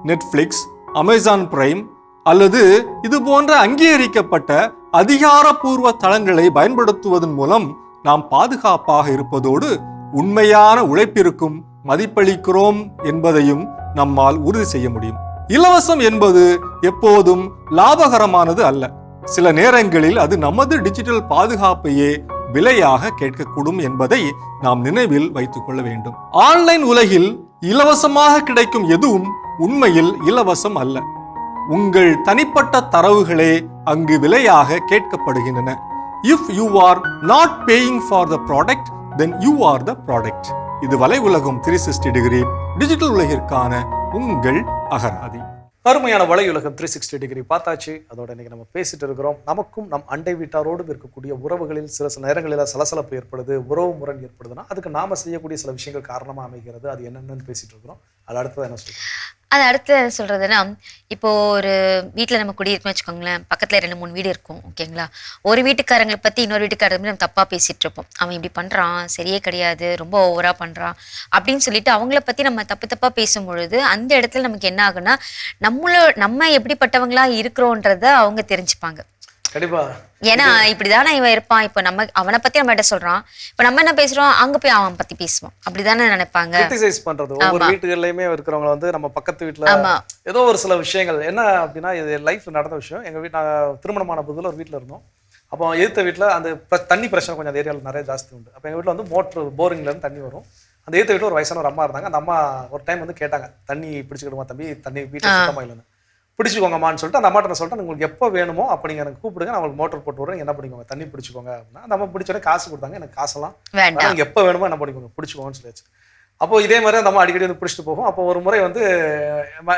Speaker 10: நெட்ஃபிளிக்ஸ், அமேசான் பிரைம் அல்லது இது போன்ற அங்கீகரிக்கப்பட்ட அதிகாரப்பூர்வ தளங்களை பயன்படுத்துவதன் மூலம் நாம் பாதுகாப்பாக இருப்பதோடு உண்மையான உழைப்பிற்கும் மதிப்பளிக்கிறோம் என்பதையும் நம்மால் உறுதி செய்ய முடியும். இலவசம் என்பது எப்போதும் லாபகரமானது அல்ல. சில நேரங்களில் அது நமது டிஜிட்டல் பாதுகாப்பையே விலையாக கேட்கக்கூடும் என்பதை நாம் நினைவில் வைத்துக் கொள்ள வேண்டும். ஆன்லைன் உலகில் இலவசமாக கிடைக்கும் எதுவும் உண்மையில் இலவசம் அல்ல. உங்கள் தனிப்பட்ட தரவுகளே அங்கு விலையாக கேட்கப்படுகின்றன. If you are not paying for the product, then you are the product. இது வலை உலகம் 360 டிகிரி டிஜிட்டல் உலகிற்கான உங்கள் அகராதி.
Speaker 4: அருமையான வலை உலகம் 360 டிகிரி பார்த்தாச்சு. அதோட இன்னைக்கு நம்ம பேசிட்டு இருக்கிறோம். நமக்கும் நம் அண்டை வீட்டாரோடு இருக்கக்கூடிய உறவுகளில் சில நேரங்களில் சலசலப்பு ஏற்படுது, உறவு முரண் ஏற்படுதுன்னா அதுக்கு நாம செய்யக்கூடிய சில விஷயங்கள் காரணமா அமைகிறது. அது என்னென்னு பேசிட்டு இருக்கிறோம். அது அடுத்தது என்ன சொல்றோம்?
Speaker 3: அது அடுத்து என்ன சொல்றதுன்னா, இப்போ ஒரு வீட்டில் நம்ம குடியிருக்கோம்னு வச்சுக்கோங்களேன், பக்கத்தில் 2-3 வீடு இருக்கும், ஓகேங்களா? ஒரு வீட்டுக்காரங்களை பற்றி இன்னொரு வீட்டுக்காரங்க நம்ம தப்பாக பேசிட்டு இருப்போம். அவன் இப்படி பண்ணுறான், சரியே கிடையாது, ரொம்ப ஓவராக பண்ணுறான் அப்படின்னு சொல்லிட்டு அவங்கள பற்றி நம்ம தப்பாக பேசும்பொழுது அந்த இடத்துல நமக்கு என்ன ஆகுன்னா, நம்ம எப்படிப்பட்டவங்களா இருக்கிறோன்றத அவங்க தெரிஞ்சுப்பாங்க.
Speaker 4: கண்டிப்பா.
Speaker 3: ஏன்னா இப்படிதானே இவன் இருப்பான், இப்ப நம்ம அவனை பத்தி நம்ம கிட்ட சொல்றான், இப்ப நம்ம என்ன பேசுறோம், அங்க போய் அவன் பத்தி பேசுவோம், அப்படிதானே நினைப்பாங்க.
Speaker 4: கிரிட்டிசைஸ் பண்றது ஒவ்வொரு வீட்டுகள்லயுமே இருக்கிறவங்க வந்து நம்ம பக்கத்து வீட்டுல ஏதோ ஒரு சில விஷயங்கள் என்ன அப்படின்னா, இது லைஃப்ல நடந்த விஷயம். எங்க வீட்டு நாங்கள் திருமணமான புதுல ஒரு வீட்டுல இருந்தோம். அப்போ எதிர்த்த வீட்டுல அந்த தண்ணி பிரச்சனை கொஞ்சம் அந்த ஏரியாவில் நிறைய ஜாஸ்தி உண்டு. அப்போ எங்க வீட்டுல வந்து மோட்டர் போரிங்ல இருந்து தண்ணி வரும். அந்த எதிர்த்த வீட்டுல ஒரு வயசான ஒரு அம்மா இருந்தாங்க. அந்த அம்மா ஒரு டைம் வந்து கேட்டாங்க, தண்ணி பிடிச்சிக்கிடுமா தம்பி, தண்ணி வீட்டுல சுத்தமா இல்லைன்னு. பிடிச்சிக்கோங்கம்மான்னு சொல்லிட்டு அந்த அம்மாட்ட நான் சொல்லிட்டேன், உங்களுக்கு எப்போ வேணுமோ அப்போ நீங்கள் எனக்கு கூப்பிடுங்க, நான் உங்களுக்கு மோட்டர் போட்டு விடுறேன், என்ன பண்ணிக்கோங்க, தண்ணி பிடிச்சிக்கோங்க அப்படின்னா. அந்த அம்மா பிடிச்சோடனே காசு கொடுத்தாங்க. எனக்கு காசெல்லாம் நீங்கள் எப்போ வேணுமோ என்ன பண்ணிக்கோங்க, பிடிச்சிக்கோங்கன்னு சொல்லியாச்சு. அப்போ இதே மாதிரி அந்த அம்மா அடிக்கடி வந்து பிடிச்சிட்டு போகும். அப்போ ஒரு முறை வந்து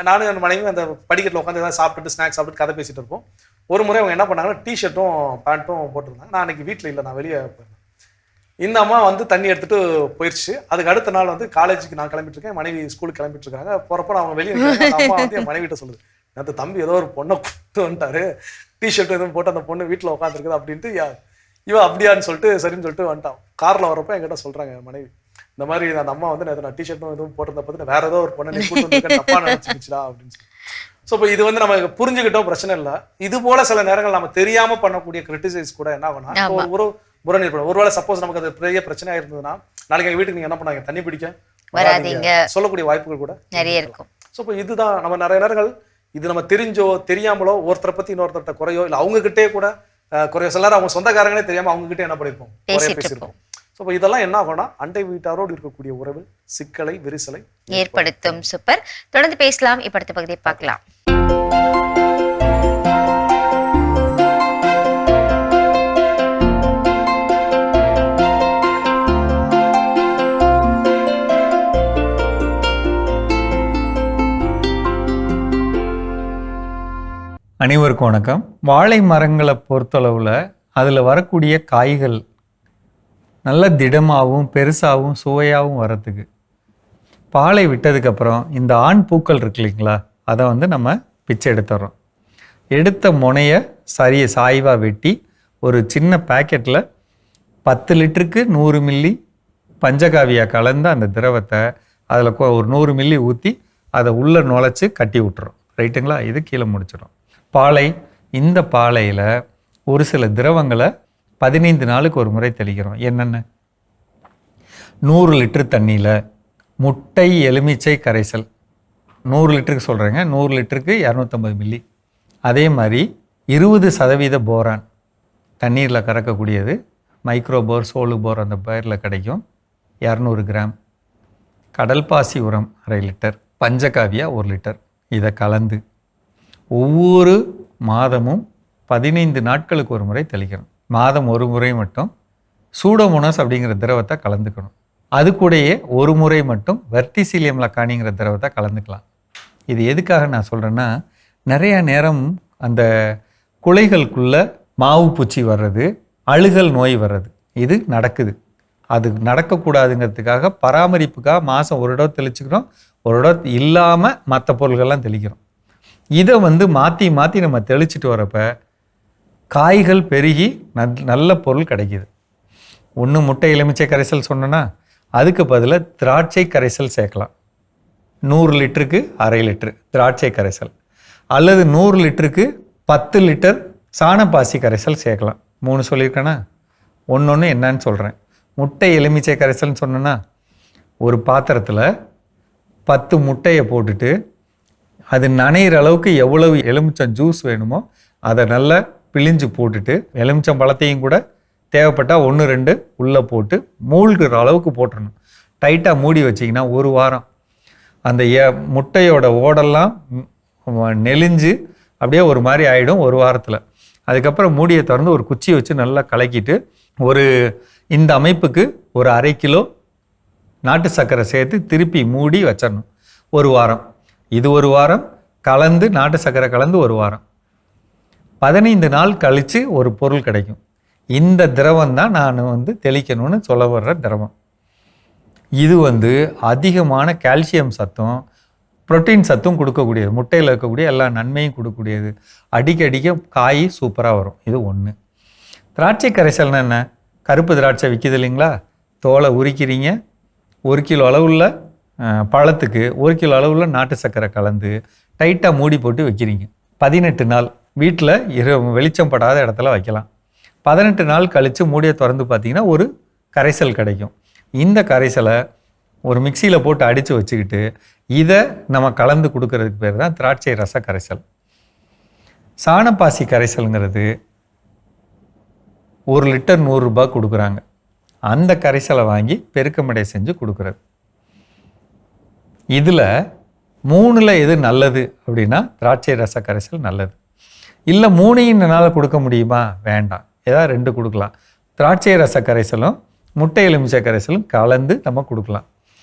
Speaker 4: நானும் என் மனைவி அந்த படிக்கட்டில் உட்காந்து ஏதாவது சாப்பிட்டுட்டு ஸ்நாக்ஸ் சாப்பிட்டு கதை பேசிட்டு இருப்போம். ஒரு முறை அவங்க என்ன பண்ணாங்கன்னா, டிஷர்ட்டும் பேண்ட்டும் போட்டிருந்தாங்க. நான் அன்னைக்கு வீட்டில் இல்லை, நான் வெளியே போயிருந்தேன். இந்த அம்மா வந்து தண்ணி எடுத்துட்டு போயிடுச்சு. அதுக்கு அடுத்த நாள் வந்து காலேஜுக்கு நான் கிளம்பிட்டு இருக்கேன், மனைவி ஸ்கூலுக்கு கிளம்பிட்டு இருக்காங்க. போறப்ப அவங்க வெளியே அம்மா வந்து என் மனைவிட்ட சொல்லுது, அந்த தம்பி ஏதோ ஒரு பொண்ணை கூப்பிட்டு வந்துட்டாரு, டிஷர்ட் எதுவும் போட்டு அந்த பொண்ணு வீட்டில் உட்காந்துருக்குது அப்படின்ட்டு. இவன் அப்படியான்னு சொல்லிட்டு சரின்னு சொல்லிட்டு வந்துட்டான். காரில் வரப்போ என்கிட்ட சொல்கிறாங்க என் மனைவி, இந்த மாதிரி அந்த அம்மா வந்து நான் டிஷர்ட்டும் எதுவும் போட்டிருந்த பார்த்து வேற ஏதோ ஒரு பொண்ணை நீ கூப்பிட்டு வந்து தப்பா நினைச்சிருச்சுடா அப்படின்னு சொல்லி. ஸோ இப்போ இது வந்து நம்ம புரிஞ்சுக்கிட்டோம், பிரச்சனை இல்லை. இது போல சில நேரங்கள் நம்ம தெரியாம பண்ணக்கூடிய கிரிட்டிசைஸ் கூட என்ன ஆகும்னா, ஒரு முரண் ஏற்படும். ஒருவேளை சப்போஸ் நமக்கு அது பெரிய பிரச்சனையா இருந்ததுன்னா, நாளைக்கு எங்கள் வீட்டுக்கு நீங்க என்ன பண்ணாங்க, தண்ணி பிடிக்க வராதீங்க சொல்லக்கூடிய வாய்ப்புகள் கூட நிறைய இருக்கும். ஸோ இப்போ இதுதான் நம்ம நிறைய நேரங்கள் இது நம்ம தெரிஞ்சோ தெரியாமலோ ஒருத்தரை பத்தி இன்னொருத்தர்கிட்ட குறையோ இல்லை அவங்க கிட்டே கூட குறையோ, சில நேரம் அவங்க சொந்தக்காரங்களே தெரியாம அவங்க கிட்டே என்ன பண்ணிருப்போம், குறைய பேசியிருப்போம். ஸோ இப்போ இதெல்லாம் என்ன ஆகும்னா, அண்டை வீட்டாரோடு இருக்கக்கூடிய உறவில் சிக்கலை விரிசலை
Speaker 3: ஏற்படுத்தும். சூப்பர், தொடர்ந்து பேசலாம். இப்ப அடுத்த பகுதியை பார்க்கலாம்.
Speaker 11: அனைவருக்கும் வணக்கம். வாழை மரங்களை பொறுத்தளவில் அதில் வரக்கூடிய காய்கள் நல்ல திடமாகவும் பெருசாகவும் சுவையாகவும் வரத்துக்கு பாலை விட்டதுக்கப்புறம் இந்த ஆண் பூக்கள் இருக்கு இல்லைங்களா, அதை வந்து நம்ம பிச்சை எடுத்துடுறோம். எடுத்த முனையை சாய்வாக வெட்டி ஒரு சின்ன பேக்கெட்டில் 10 லிட்டருக்கு 100 மில்லி பஞ்சகாவியா கலந்த அந்த திரவத்தை அதில் ஒரு 100 மில்லி ஊற்றி அதை உள்ளே நுழைச்சி கட்டி விட்டுறோம். ரைட்டுங்களா? இது கீழே முடிச்சிடும். பாலை, இந்த பாலையில் ஒரு சில திரவங்களை 15 நாளுக்கு ஒரு முறை தெளிக்கிறோம். என்னென்ன? 100 லிட்டர் தண்ணியில் முட்டை எலுமிச்சை கரைசல், 100 லிட்டருக்கு சொல்கிறேங்க, 100 லிட்டருக்கு 250 மில்லி. அதே மாதிரி 20% போரான் தண்ணீரில் கறக்கக்கூடியது, மைக்ரோபோர் சோலுபோர் அந்த பேரில் கிடைக்கும், 200 கிராம். கடல் பாசி உரம் 1/2 லிட்டர், பஞ்சகாவியா 1 லிட்டர். இதை கலந்து ஒவ்வொரு மாதமும் 15 நாட்களுக்கு ஒரு முறை தெளிக்கணும். மாதம் ஒரு முறை மட்டும் சூடோமோனாஸ் அப்படிங்கிற திரவத்தை கலந்துக்கணும். அது கூடயே ஒரு முறை மட்டும் வெர்டிசிலியம் லக்கானிங்கிற திரவத்தை கலந்துக்கலாம். இது எதுக்காக நான் சொல்கிறேன்னா, நிறையா நேரம் அந்த குலைகளுக்குள்ள மாவு பூச்சி வர்றது, அழுகல் நோய் வர்றது, இது நடக்குது. அது நடக்கக்கூடாதுங்கிறதுக்காக பராமரிப்புக்காக மாதம் ஒரு இடம் தெளிச்சுக்கிறோம், ஒரு இடம் இல்லாமல் மற்ற பொருள்கள்லாம் தெளிக்கிறோம். இதை வந்து மாற்றி மாற்றி நம்ம தெளிச்சுட்டு வரப்போ காய்கள் பெருகி நல்ல பொருள் கிடைக்கிது. ஒன்று முட்டை எலுமிச்சை கரைசல் சொன்னோன்னா, அதுக்கு பதிலாக திராட்சை கரைசல் சேர்க்கலாம். 100 லிட்டருக்கு 1/2 லிட்டர் திராட்சை கரைசல், அல்லது 100 லிட்டருக்கு 10 லிட்டர் சாணப்பாசி கரைசல் சேர்க்கலாம். 3 சொல்லியிருக்கேன்னா ஒன்று என்னன்னு சொல்கிறேன். முட்டை எலுமிச்சை கரைசல்னு சொன்னேன்னா, ஒரு பாத்திரத்தில் 10 முட்டையை போட்டுட்டு அது நனைகிற அளவுக்கு எவ்வளவு எலுமிச்சம் ஜூஸ் வேணுமோ அதை நல்லா பிழிஞ்சு போட்டுட்டு, எலுமிச்சம் பழத்தையும் கூட தேவைப்பட்டால் 1-2 உள்ளே போட்டு மூழ்கிற அளவுக்கு போட்டுடணும். டைட்டாக மூடி வச்சிங்கன்னா 1 வாரம் அந்த முட்டையோட ஓடெல்லாம் நெளிஞ்சு அப்படியே ஒரு மாதிரி ஆகிடும் 1 வாரத்தில். அதுக்கப்புறம் மூடியை திறந்து ஒரு குச்சியை வச்சு நல்லா கலக்கிட்டு, இந்த அமைப்புக்கு ஒரு 1/2 கிலோ நாட்டு சர்க்கரை சேர்த்து திருப்பி மூடி வச்சிடணும் 1 வாரம். இது 1 வாரம் கலந்து, நாட்டு சர்க்கரை கலந்து 1 வாரம். 15 நாள் கழித்து ஒரு பொருள் கிடைக்கும். இந்த திரவம் தான் நான் தெளிக்கணும்னு சொல்ல வர்ற திரவம். இது அதிகமான கால்சியம் சத்தும் புரோட்டீன் சத்தும் கொடுக்கக்கூடியது, முட்டையில் இருக்கக்கூடிய எல்லா நன்மையும் கொடுக்கக்கூடியது. அடிக்க காய் சூப்பராக வரும். இது 1. திராட்சை கரைசல்னா என்ன? கருப்பு திராட்சை விற்கிது இல்லைங்களா? தோலை உரிக்கிறீங்க, 1 கிலோ அளவுள்ள பழத்துக்கு 1 கிலோ அளவுள்ள நாட்டு சர்க்கரை கலந்து டைட்டாக மூடி போட்டு வைக்கிறீங்க. 18 நாள் வீட்டில் வெளிச்சம் படாத இடத்துல வைக்கலாம். 18 நாள் கழித்து மூடியை திறந்து பார்த்தீங்கன்னா ஒரு கரைசல் கிடைக்கும். இந்த கரைசலை ஒரு மிக்சியில் போட்டு அடித்து வச்சுக்கிட்டு இதை நம்ம கலந்து கொடுக்கறதுக்கு பேர் தான் திராட்சை ரச கரைசல். சாணப்பாசி கரைசல்ங்கிறது 1 லிட்டர் 100 ரூபாய் கொடுக்குறாங்க. அந்த கரைசலை வாங்கி பெருக்கமடை செஞ்சு கொடுக்குறது. இதில் 3ல் எது நல்லது அப்படின்னா திராட்சை ரச கரைசல் நல்லது. இல்லை 3ஐயும் என்னால் கொடுக்க முடியுமா? வேண்டாம், ஏதாவது 2 கொடுக்கலாம். திராட்சை ரச கரைசலும் முட்டை எலுமிச்சை கரைசலும் கலந்து நம்ம கொடுக்கலாம்.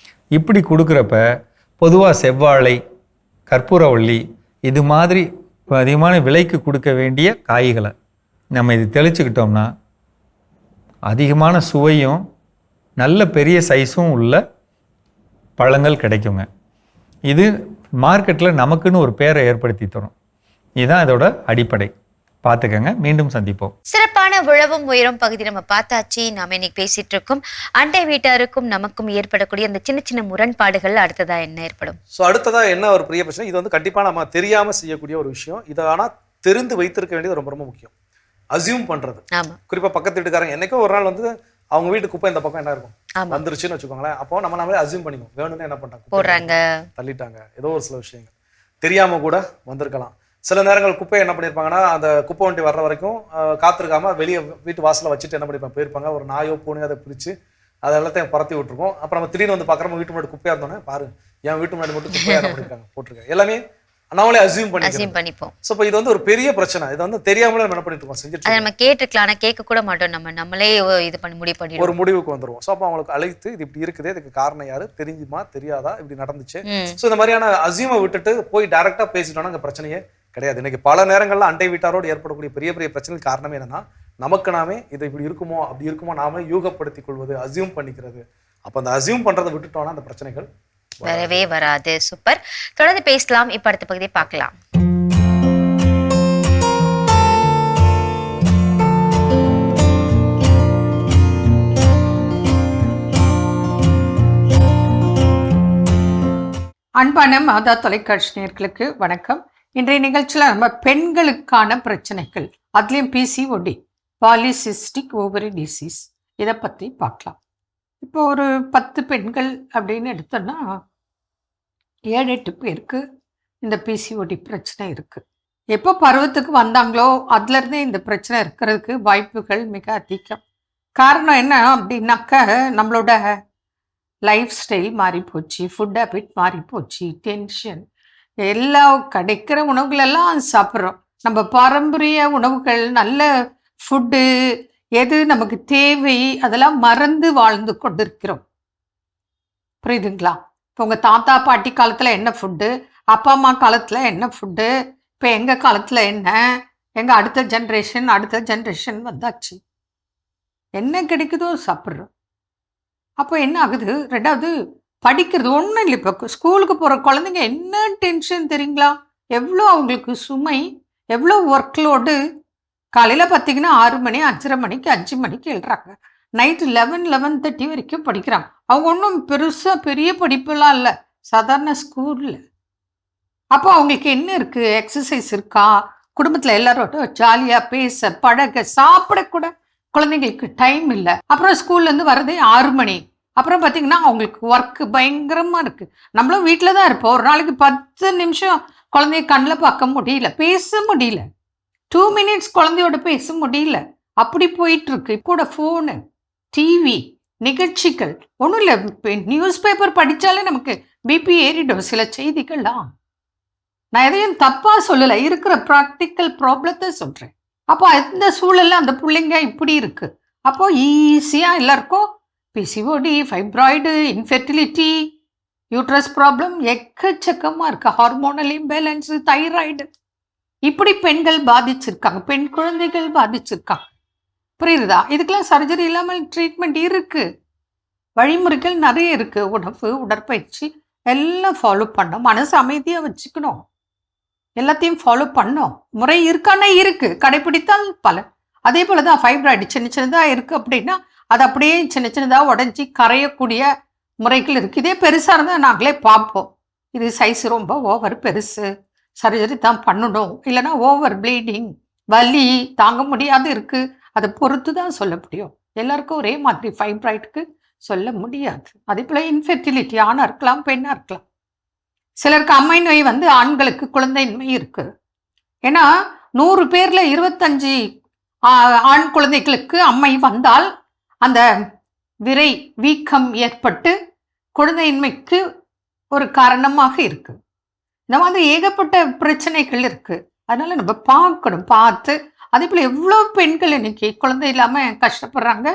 Speaker 11: இப்படி கொடுக்குறப்ப பொதுவாக செவ்வாழை, கற்பூரவள்ளி இது மாதிரி அதிகமான விலைக்கு கொடுக்க வேண்டிய காய்களை நம்ம இது தெளிச்சுக்கிட்டோம்னா அதிகமான சுவையும் நல்ல பெரிய சைஸும் உள்ள பழங்கள் கிடைக்குங்க. இது மார்க்கெட்டில் நமக்குன்னு ஒரு பேரை ஏற்படுத்தி தரும். இதுதான் இதோட அடிப்படை. பார்த்துக்கங்க. மீண்டும் சந்திப்போம்.
Speaker 3: சிறப்பான உழவும் உயரும் பகுதி நம்ம பார்த்தாச்சு. நாம இன்னைக்கு பேசிட்டு இருக்கோம் அண்டை வீட்டாருக்கும் நமக்கும் ஏற்படக்கூடிய அந்த சின்ன சின்ன முரண்பாடுகள் அடுத்ததா என்ன ஏற்படும்.
Speaker 4: ஸோ அடுத்ததா என்ன ஒரு பெரிய பிரச்சனை, இது கண்டிப்பாக நம்ம தெரியாமல் செய்யக்கூடிய ஒரு விஷயம். இதை ஆனால் தெரிந்து வைத்திருக்க வேண்டியது ரொம்ப ரொம்ப முக்கியம். அசியூம் பண்ணுறது.
Speaker 3: ஆமாம்.
Speaker 4: குறிப்பாக பக்கத்து வீட்டுக்காரங்க என்னைக்கோ ஒரு நாள் அவங்க வீட்டு குப்பை இந்த பக்கம் என்ன இருக்கும் வந்துருச்சுன்னு வச்சுக்கோங்களேன். அப்போ நம்மளே அசியூம் பண்ணிக்குவோம். வேணும்னு என்ன பண்ணிட்டாங்க, போடுறாங்க, தள்ளிட்டாங்க, ஏதோ ஒரு சில விஷயங்கள் தெரியாமல் கூட வந்திருக்கலாம். சில நேரங்கள் குப்பை என்ன பண்ணியிருப்பாங்கன்னா அந்த குப்பை வண்டி வர்ற வரைக்கும் காத்திருக்காம வெளியே வீட்டு வாசலில் வச்சுட்டு என்ன பண்ணியிருப்பாங்க, போயிருப்பாங்க. ஒரு நாயோ பூனையோ அதை பிரித்து அதை எல்லாத்தையும் பரத்தி விட்டுருக்கோம். அப்புறம் நம்ம திடீர்னு பார்க்குறோம் வீட்டு முன்னாடி குப்பையாக இருந்தோன்னே, பாரு என் வீட்டு முன்னாடி மட்டும் குப்பையாக என்ன பண்ணியிருக்காங்க போட்டிருக்காங்க. எல்லாமே நம்மளே அசியூம் பண்ணிப்போம். ஸோ இப்போ இது ஒரு பெரிய பிரச்சனை. இது தெரியாமலே நம்ம என்ன பண்ணிட்டு இருக்கோம், செஞ்சுட்டு நம்ம கேட்டுக்கலாம். ஆனால் கேட்க கூட மாட்டோம். நம்மளே இது பண்ணி ஒரு முடிவுக்கு வந்துருவோம். ஸோ அப்போ அவங்களுக்கு அழைத்து இது இப்படி இருக்குது, இதுக்கு காரணம் யாரு, தெரியுமா தெரியாதா, இப்படி நடந்துச்சு. ஸோ இந்த மாதிரியான அசியூமை விட்டுட்டு போய் டைரக்டா பேசிட்டோம்னா அந்த பிரச்சனையே கிடையாது. இன்னைக்கு பல நேரங்கள்ல அண்டை வீட்டாரோடு ஏற்படக்கூடிய பெரிய பெரிய பிரச்சனைக்கு காரணமே என்னன்னா, நமக்கு நாமே இது இப்படி இருக்குமோ அப்படி இருக்குமோ நாம யூகப்படுத்திக் கொள்வது, அசியூம் பண்ணிக்கிறது. அப்ப அந்த அசியூம் பண்றதை விட்டுட்டோம்னா அந்த பிரச்சனைகள் வரவே வராது.
Speaker 3: சூப்பர். தொடர்ந்து பேசலாம். இப்ப அடுத்த பகுதியை பார்க்கலாம்.
Speaker 12: அன்பான மாதா தொலைக்காட்சி நேயர்களுக்கு வணக்கம். இன்றைய நிகழ்ச்சியில் நம்ம பெண்களுக்கான பிரச்சனைகள், அதுலேயும் பிசிஓடி, பாலிசிஸ்டிக் ஓவரி டிசீஸ், இதை பற்றி பார்க்கலாம். இப்போ ஒரு 10 பெண்கள் அப்படின்னு எடுத்தோன்னா 7-8 பேருக்கு இந்த பிசிஓடி பிரச்சனை இருக்குது. எப்போ பருவத்துக்கு வந்தாங்களோ அதுலேருந்தே இந்த பிரச்சனை இருக்கிறதுக்கு வாய்ப்புகள் மிக அதிகம். காரணம் என்ன அப்படின்னாக்க, நம்மளோட லைஃப் ஸ்டைல் மாறி போச்சு, ஃபுட் ஹேபிட் மாறி போச்சு, டென்ஷன், எல்லா கிடைக்கிற உணவுகளெல்லாம் சாப்பிட்றோம். நம்ம பாரம்பரிய உணவுகள், நல்ல ஃபுட்டு, எது நமக்கு தேவை, அதெல்லாம் மறந்து வாழ்ந்து கொண்டிருக்கிறோம். புரியுதுங்களா? இப்போ உங்கள் தாத்தா பாட்டி காலத்தில் என்ன ஃபுட்டு, அப்பா அம்மா காலத்தில் என்ன ஃபுட்டு, இப்போ எங்கள் காலத்தில் என்ன, எங்கள் அடுத்த ஜென்ரேஷன் வந்தாச்சு. என்ன கிடைக்குதோ சாப்பிட்றோம். அப்போ என்ன ஆகுது? ரெண்டாவது படிக்கிறது ஒன்றும் இல்லை. இப்போ ஸ்கூலுக்கு போகிற குழந்தைங்க என்ன டென்ஷன் தெரியுங்களா? எவ்வளோ அவங்களுக்கு சுமை, எவ்வளோ ஒர்க் லோடு. காலையில் பார்த்தீங்கன்னா 6 மணி, 5:30 மணிக்கு 5 மணிக்கு எழுறாங்க. நைட்டு 11-11:30 வரைக்கும் படிக்கிறாங்க. அவங்க ஒன்றும் பெரிய படிப்பெல்லாம் இல்லை, சாதாரண ஸ்கூலில். அப்போ அவங்களுக்கு என்ன இருக்குது? எக்ஸசைஸ் இருக்கா? குடும்பத்தில் எல்லாரோட ஜாலியாக பேச பழக சாப்பிடக்கூட குழந்தைங்களுக்கு டைம் இல்லை. அப்புறம் ஸ்கூல்லேருந்து வரதே 6 மணி. அப்புறம் பார்த்தீங்கன்னா அவங்களுக்கு ஒர்க்கு பயங்கரமாக இருக்குது. நம்மளும் வீட்டில் தான் இருப்போம். ஒரு நாளைக்கு 10 நிமிஷம் குழந்தைய கண்ணில் பார்க்க முடியல, பேச முடியல. 2 மினிட்ஸ் குழந்தையோட பேச முடியல. அப்படி போயிட்டுருக்கு. கூட ஃபோனு, டிவி, நிகழ்ச்சிகள் ஒன்றும் இல்லை. நியூஸ் பேப்பர் படித்தாலே நமக்கு பிபி ஏறிடும் சில செய்திகள்லாம். நான் எதையும் தப்பாக சொல்லலை, இருக்கிற ப்ராக்டிக்கல் ப்ராப்ளத்தை சொல்கிறேன். அப்போ அந்த சூழலில் அந்த பிள்ளைங்க இப்படி இருக்குது. அப்போ ஈஸியாக எல்லாருக்கும் PCOD, fibroid, infertility, uterus problem எக்கச்சக்கமாக இருக்குது. ஹார்மோனல் இம்பேலன்ஸு, தைராய்டு, இப்படி பெண்கள் பாதிச்சிருக்காங்க, பெண் குழந்தைகள் பாதிச்சிருக்காங்க. புரியுதா? இதுக்கெல்லாம் சர்ஜரி இல்லாமல் ட்ரீட்மெண்ட் இருக்குது. வழிமுறைகள் நிறைய இருக்குது. உணவு, உடற்பயிற்சி எல்லாம் ஃபாலோ பண்ணோம். மனசு அமைதியாக வச்சுக்கணும். எல்லாத்தையும் ஃபாலோ பண்ணோம். முறை இருக்கானே இருக்குது, கடைப்பிடித்தால் பலன். அதே போல் தான் ஃபைப்ராய்டு சின்ன சின்னதாக இருக்குது அப்படின்னா அது அப்படியே சின்ன சின்னதாக உடஞ்சி கரையக்கூடிய முறைகள் இருக்குது. இதே பெருசாக இருந்தால் நாங்களே பார்ப்போம். இது சைஸ் ரொம்ப ஓவர் பெருசு, சர்ஜரி தான் பண்ணணும், இல்லைனா ஓவர் ப்ளீடிங், வலி தாங்க முடியாது இருக்குது. அதை பொறுத்து தான் சொல்ல முடியும். எல்லாருக்கும் ஒரே மாதிரி ஃபைப்ராய்டுக்கு சொல்ல முடியாது. அதே போல் இன்ஃபெர்டிலிட்டி ஆணாக இருக்கலாம், பெண்ணாக இருக்கலாம். சிலருக்கு அம்மை நோய் வந்து ஆண்களுக்கு குழந்தையின்மை இருக்குது. ஏன்னா 100 பேரில் 25 ஆண் குழந்தைகளுக்கு அம்மை வந்தால் அந்த விரை வீக்கம் ஏற்பட்டு குழந்தையின்மைக்கு ஒரு காரணமாக இருக்குது. இந்த மாதிரி ஏகப்பட்ட பிரச்சனைகள் இருக்குது. அதனால் நம்ம பார்க்கணும். பார்த்து அதே போல் எவ்வளோ பெண்கள் இன்னைக்கு குழந்தை இல்லாமல் கஷ்டப்படுறாங்க.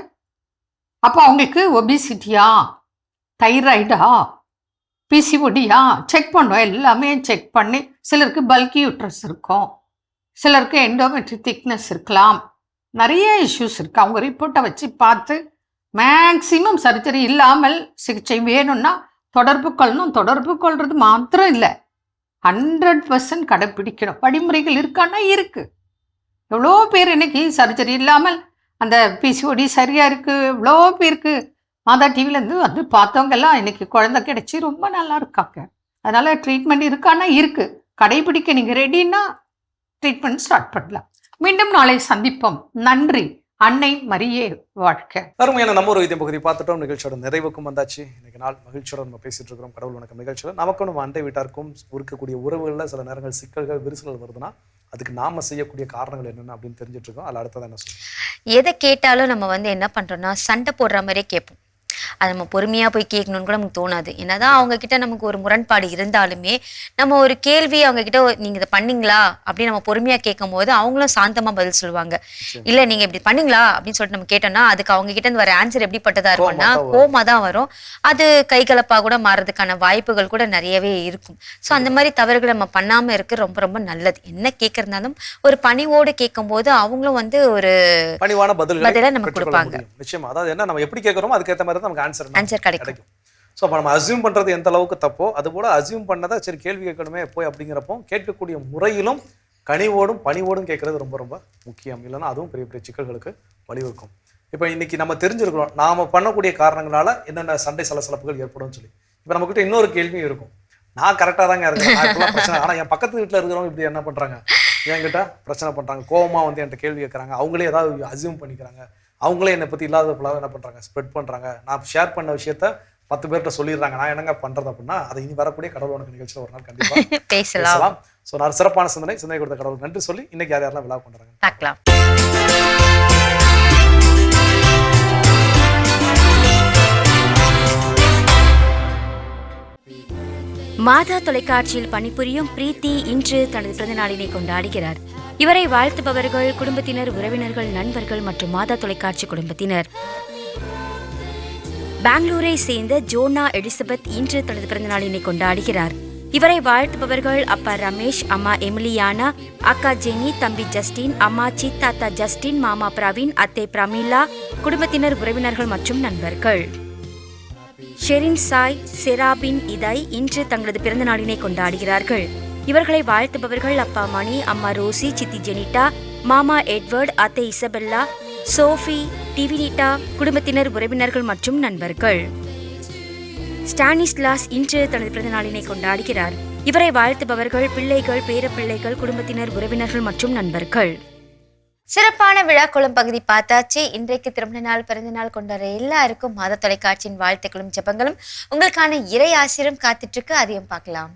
Speaker 12: அப்போ அவங்களுக்கு ஒபிசிட்டியா, தைராய்டா, பிசிஓடியா செக் பண்ணோம். எல்லாமே செக் பண்ணி, சிலருக்கு பல்கி யூட்ரஸ் இருக்கும், சிலருக்கு எண்டோமெட்ரி திக்னஸ் இருக்கலாம், நிறைய இஷ்யூஸ் இருக்குது. அவங்க ரிப்போர்ட்டை வச்சு பார்த்து மேக்சிமம் சர்ஜரி இல்லாமல் சிகிச்சை வேணும்னா தொடர்பு கொள்ளணும். தொடர்பு கொள்வது மாத்திரம் இல்லை, 100% கடைப்பிடிக்கணும். வழிமுறைகள் இருக்கான்னா இருக்குது. எவ்வளோ பேர் இன்னைக்கு சர்ஜரி இல்லாமல் அந்த பிசிஓடி சரியாக இருக்குது. எவ்வளோ பேருக்கு மாதா டிவிலேருந்து வந்து பார்த்தவங்கெல்லாம் இன்னைக்கு குழந்தை கிடைச்சி ரொம்ப நல்லா இருக்காங்க. அதனால் ட்ரீட்மெண்ட் இருக்கான்னா இருக்குது. கடைபிடிக்க நீங்கள் ரெடின்னா ட்ரீட்மெண்ட் ஸ்டார்ட் பண்ணலாம். மீண்டும் நாளை சந்திப்போம். நன்றி. அன்னை மரியே வாழ்க.
Speaker 4: அருமையான நம்ம ஒரு வைத்தியம் பகுதி பார்த்துட்டோம். நிகழ்ச்சியோட நிறைவுக்கும் வந்தாச்சு. இன்னைக்கு நாள் மகிழ்ச்சியோட நம்ம பேசிட்டு இருக்கிறோம். கடவுள் வணக்கம் நிகழ்ச்சியில் நமக்கும் நம்ம அண்டை வீட்டாருக்கும் இருக்கக்கூடிய உறவுகளில் சில நேரங்கள் சிக்கல்கள், விரிசல்கள் வருதுன்னா அதுக்கு நாம செய்யக்கூடிய காரணங்கள் என்னென்ன அப்படின்னு தெரிஞ்சுட்டு இருக்கோம். அதில் அடுத்ததான் என்ன சொல்லுவோம்?
Speaker 3: எதை கேட்டாலும் நம்ம வந்து என்ன பண்றோம்னா சண்டை போடுற மாதிரியே கேட்போம். அது நம்ம பொறுமையாக போய் கேட்கணும்னு கூட நமக்கு தோணாது. என்னதான் அவங்க கிட்ட நமக்கு ஒரு முரண்பாடு இருந்தாலுமே நம்ம ஒரு கேள்வி அவங்க கிட்ட நீங்கள் இதை பண்ணீங்களா அப்படின்னு நம்ம பொறுமையாக கேட்கும் போது அவங்களும் சாந்தமாக பதில் சொல்லுவாங்க. இல்லை நீங்கள் இப்படி பண்ணீங்களா அப்படின்னு சொல்லிட்டு நம்ம கேட்டோம்னா அதுக்கு அவங்க கிட்ட இருந்து வர ஆன்சர் எப்படிப்பட்டதா இருக்கும்னா கோமா தான் வரும். அது கைகலப்பாக கூட மாறதுக்கான வாய்ப்புகள் கூட நிறையவே இருக்கும். ஸோ அந்த மாதிரி தவறுகளை நம்ம பண்ணாமல் இருக்க ரொம்ப ரொம்ப நல்லது. என்ன கேட்கறதுனாலும் ஒரு பணிவோடு கேட்கும் போது அவங்களும் வந்து ஒரு
Speaker 4: பணிவான
Speaker 3: பதிலை நமக்கு கொடுப்பாங்க.
Speaker 4: நிச்சயமா. அதாவது என்ன நம்ம எப்படி கேட்குறோமோ அதுக்கேற்ற மாதிரி தான் நமக்கு ஆன்சர்
Speaker 3: கிடைக்கும்.
Speaker 4: ஸோ அப்போ நம்ம அசியூம் பண்ணுறது எந்த அளவுக்கு தப்போ அது போல் அசியூம் பண்ணதை சரி கேள்வி கேட்கணுமே போய் அப்படிங்கிறப்போ கேட்கக்கூடிய முறையிலும் கனிவோடும் பணிவோடும் கேட்கறது ரொம்ப ரொம்ப முக்கியம். இல்லைன்னா அதுவும் பெரிய பெரிய சிக்கல்களுக்கு வழிவகுக்கும். இப்போ இன்னைக்கு நம்ம தெரிஞ்சிருக்கிறோம் நாம் பண்ணக்கூடிய காரணங்களால என்னென்ன சண்டை சலசலப்புகள் ஏற்படும் சொல்லி. இப்போ நம்மக்கிட்ட இன்னொரு கேள்வியும் இருக்கும். நான் கரெக்டாக தாங்க இருக்கேன், நான் இப்பெல்லாம் பிரச்சனை, ஆனால் என் பக்கத்து வீட்டில் இருக்கிறவங்க இப்படி என்ன பண்ணுறாங்க, என்கிட்ட பிரச்சனை பண்ணுறாங்க, கோவமாக வந்து என்கிட்ட கேள்வி கேட்குறாங்க, அவங்களே ஏதாவது அசியூம் பண்ணிக்கிறாங்க, அவங்களே என்னை பற்றி இல்லாத பிள்ளாக என்ன பண்ணுறாங்க ஸ்ப்ரெட் பண்ணுறாங்க, நான் ஷேர் பண்ண விஷயத்த 10 பேர்கிட்ட சொல்லிடுறாங்க, நான் என்னங்க பண்ணுறது அப்படின்னா அதை இனி வரக்கூடிய கடவுள் உனக்கு நிகழ்ச்சியில் ஒரு நாள் கண்டிப்பாக பேசலாம். ஸோ நான் சிறப்பான சிந்தனை கொடுத்த கடவுள் நன்றி சொல்லி இன்னைக்கு யார் யாரெல்லாம் விழா கொண்டாடுறாங்க பார்க்கலாம்.
Speaker 13: மாதா தொலைக்காட்சியில் பணிபுரியும் பிரீத்தி இன்று தனது பிறந்த நாளினை கொண்டாடுகிறார். இவரை வாழ்த்துபவர்கள் குடும்பத்தினர், உறவினர்கள், நண்பர்கள் மற்றும் மாதா தொலைக்காட்சி குடும்பத்தினர். பெங்களூரை சேர்ந்த ஜோனா எலிசபெத் இன்று தனது பிறந்த நாளினை கொண்டாடுகிறார். இவரை வாழ்த்துபவர்கள் அப்பா ரமேஷ், அம்மா எமிலியானா, அக்கா ஜெனி, தம்பி ஜஸ்டின், அம்மாச்சி, தாத்தா ஜஸ்டின், மாமா பிரவீன், அத்தை பிரமிளா, குடும்பத்தினர், உறவினர்கள் மற்றும் நண்பர்கள். ஷெரின் சாய், செராபின் இதாய் இன்று தங்களது பிறந்த நாளினை கொண்டாடுகிறார்கள். இவர்களை வாழ்த்துபவர்கள் அப்பா மணி, அம்மா ரோசி, சித்தி ஜெனிட்டா, மாமா எட்வர்ட், அத்தை இசபெல்லா, சோஃபி, டிவினிட்டா, குடும்பத்தினர், உறவினர்கள் மற்றும் நண்பர்கள். ஸ்டானிஸ்லாஸ் இன்று தனது பிறந்த நாளினை கொண்டாடுகிறார். இவரை வாழ்த்துபவர்கள் பிள்ளைகள், பேரப்பிள்ளைகள், குடும்பத்தினர், உறவினர்கள் மற்றும் நண்பர்கள்.
Speaker 3: சிறப்பான விழாக்குளம் பகுதி பார்த்தாச்சு. இன்றைக்கு திருமண நாள், பிறந்த நாள் கொண்டாட எல்லாருக்கும் மாத தொலைக்காட்சியின் வாழ்த்துக்களும் ஜெபங்களும். உங்களுக்கான இறை ஆசிரியம் காத்துட்டு இருக்கு, அதையும் பார்க்கலாம்.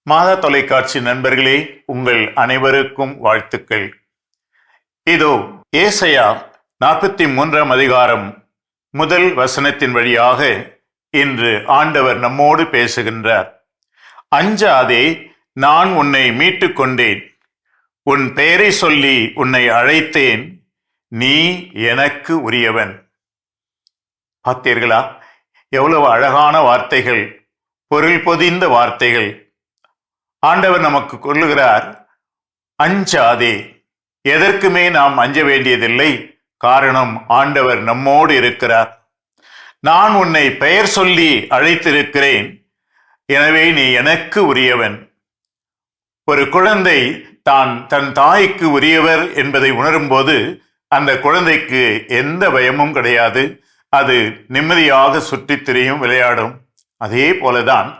Speaker 14: மாதா தொலைக்காட்சி நண்பர்களே, உங்கள் அனைவருக்கும் வாழ்த்துக்கள். இதோ ஏசாயா 43ஆம் அதிகாரம் முதல் வசனத்தின் வழியாக இன்று ஆண்டவர் நம்மோடு பேசுகின்றார். அஞ்சாதே, நான் உன்னை மீட்டு கொண்டேன், உன் பெயரை சொல்லி உன்னை அழைத்தேன், நீ எனக்கு உரியவன். பார்த்தீர்களா? எவ்வளவு அழகான வார்த்தைகள், பொருள் பொதிந்த வார்த்தைகள். ஆண்டவர் நமக்கு சொல்லுகிறார், அஞ்சாதே. எதற்குமே நாம் அஞ்ச வேண்டியதில்லை. காரணம், ஆண்டவர் நம்மோடு இருக்கிறார். நான் உன்னை பெயர் சொல்லி அழைத்திருக்கிறேன், எனவே நீ எனக்கு உரியவன். ஒரு குழந்தை தன் தாய்க்கு உரியவர் என்பதை உணரும்போது அந்த குழந்தைக்கு எந்த பயமும் கிடையாது. அது நிம்மதியாக சுற்றித் திரியும், விளையாடும். அதே போலதான்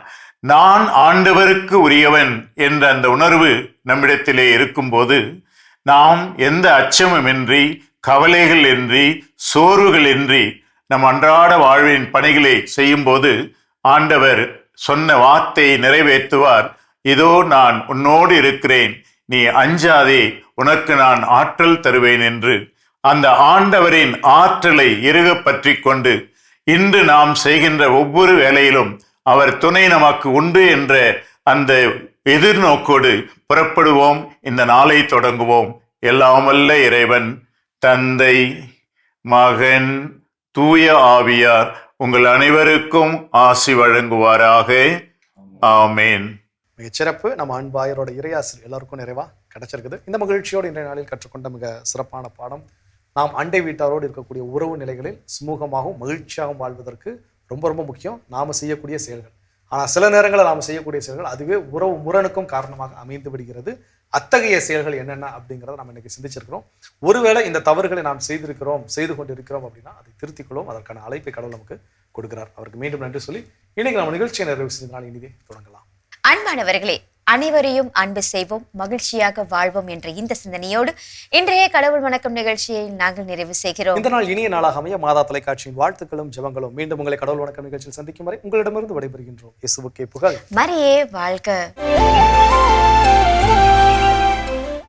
Speaker 14: நான் ஆண்டவருக்கு உரியவன் என்ற அந்த உணர்வு நம்மிடத்திலே இருக்கும்போது நாம் எந்த அச்சமுமின்றி, கவலைகள் இன்றி, சோர்வுகள் இன்றி நம் அன்றாட வாழ்வின் பணிகளை செய்யும்போது ஆண்டவர் சொன்ன வார்த்தையை நிறைவேற்றுவார். இதோ நான் உன்னோடு இருக்கிறேன், நீ அஞ்சாதே, உனக்கு நான் ஆற்றல் தருவேன் என்று. அந்த ஆண்டவரின் ஆற்றலை இறுக பற்றி கொண்டு இன்று நாம் செய்கின்ற ஒவ்வொரு வேலையிலும் அவர் துணை நமக்கு உண்டு என்ற அந்த எதிர்நோக்கோடு புறப்படுவோம். இந்த நாளை தொடங்குவோம். எல்லாம் வல்ல இறைவன், தந்தை, மகன், தூய ஆவியார் உங்கள் அனைவருக்கும் ஆசி வழங்குவாராக. ஆமேன்.
Speaker 4: மிகச்சிறப்பு. நம்ம அன்பாயரோட இறையாசிரியர் எல்லாருக்கும் நிறைவா கிடைச்சிருக்குது. இந்த மகிழ்ச்சியோடு இன்றைய நாளில் கற்றுக்கொண்ட மிக சிறப்பான பாடம், நாம் அண்டை வீட்டாரோடு இருக்கக்கூடிய உறவு நிலைகளில் சுமூகமாகவும் மகிழ்ச்சியாகவும் வாழ்வதற்கு ரொம்ப ரொம்ப முக்கியம் நாம் செய்யக்கூடிய செயல்கள். ஆனால் சில நேரங்களில் நாம் செய்யக்கூடிய செயல்கள் அதுவே உறவு முரணுக்கும் காரணமாக அமைந்து விடுகிறது. அத்தகைய செயல்கள் என்னென்ன அப்படிங்கிறத நம்ம இன்னைக்கு சிந்திச்சிருக்கிறோம். ஒருவேளை இந்த தவறுகளை நாம் செய்து கொண்டிருக்கிறோம் அப்படின்னா அதை திருத்திக்கொள்ளும். அதற்கான அழைப்பை கடவுள் நமக்கு கொடுக்கிறார். அவருக்கு மீண்டும் நன்றி சொல்லி இன்னைக்கு நம்ம நிகழ்ச்சியை நிறைவு செய்தனால் இனிதே தொடங்கலாம்.
Speaker 3: அன்பானவர்களே, அனைவரையும் அன்பு செய்வோம், மகிழ்ச்சியாக வாழ்வோம் என்ற இந்த சிந்தனையோடு இன்றைய கடவுள் வணக்கம் நிகழ்ச்சியை நாங்கள் நிறைவு செய்கிறோம்.
Speaker 4: இந்த நாள் இனிய நாளாக அமைய மாதா தொலைக்காட்சியின் வாழ்த்துக்களும் ஜெபங்களும். மீண்டும் உங்களை கடவுள் வணக்கம் நிகழ்ச்சியில் சந்திக்கும் வரை உங்களிடமிருந்து விடைபெறுகின்றோம். இயேசுவுக்கே புகழ்.
Speaker 3: மரியே வாழ்க.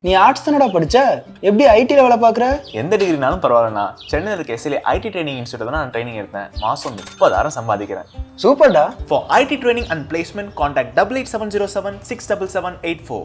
Speaker 1: நீ ஆர்ட்ஸ் தானடா படிச்ச, எப்படி ஐடில வேலை பார்க்குற?
Speaker 2: எந்த டிகிரினாலும் பரவாயில்லண்ணா. சென்னையில் இருக்க எஸ்எல்ஏ ஐடி ட்ரைனிங் இன்ஸ்டியூட் தான் நான் ட்ரைனிங் எடுத்தேன். மாதம் 30,000 சம்பாதிக்கிறேன்.
Speaker 1: சூப்பர்டா.
Speaker 2: For IT training and placement, contact 8870767784.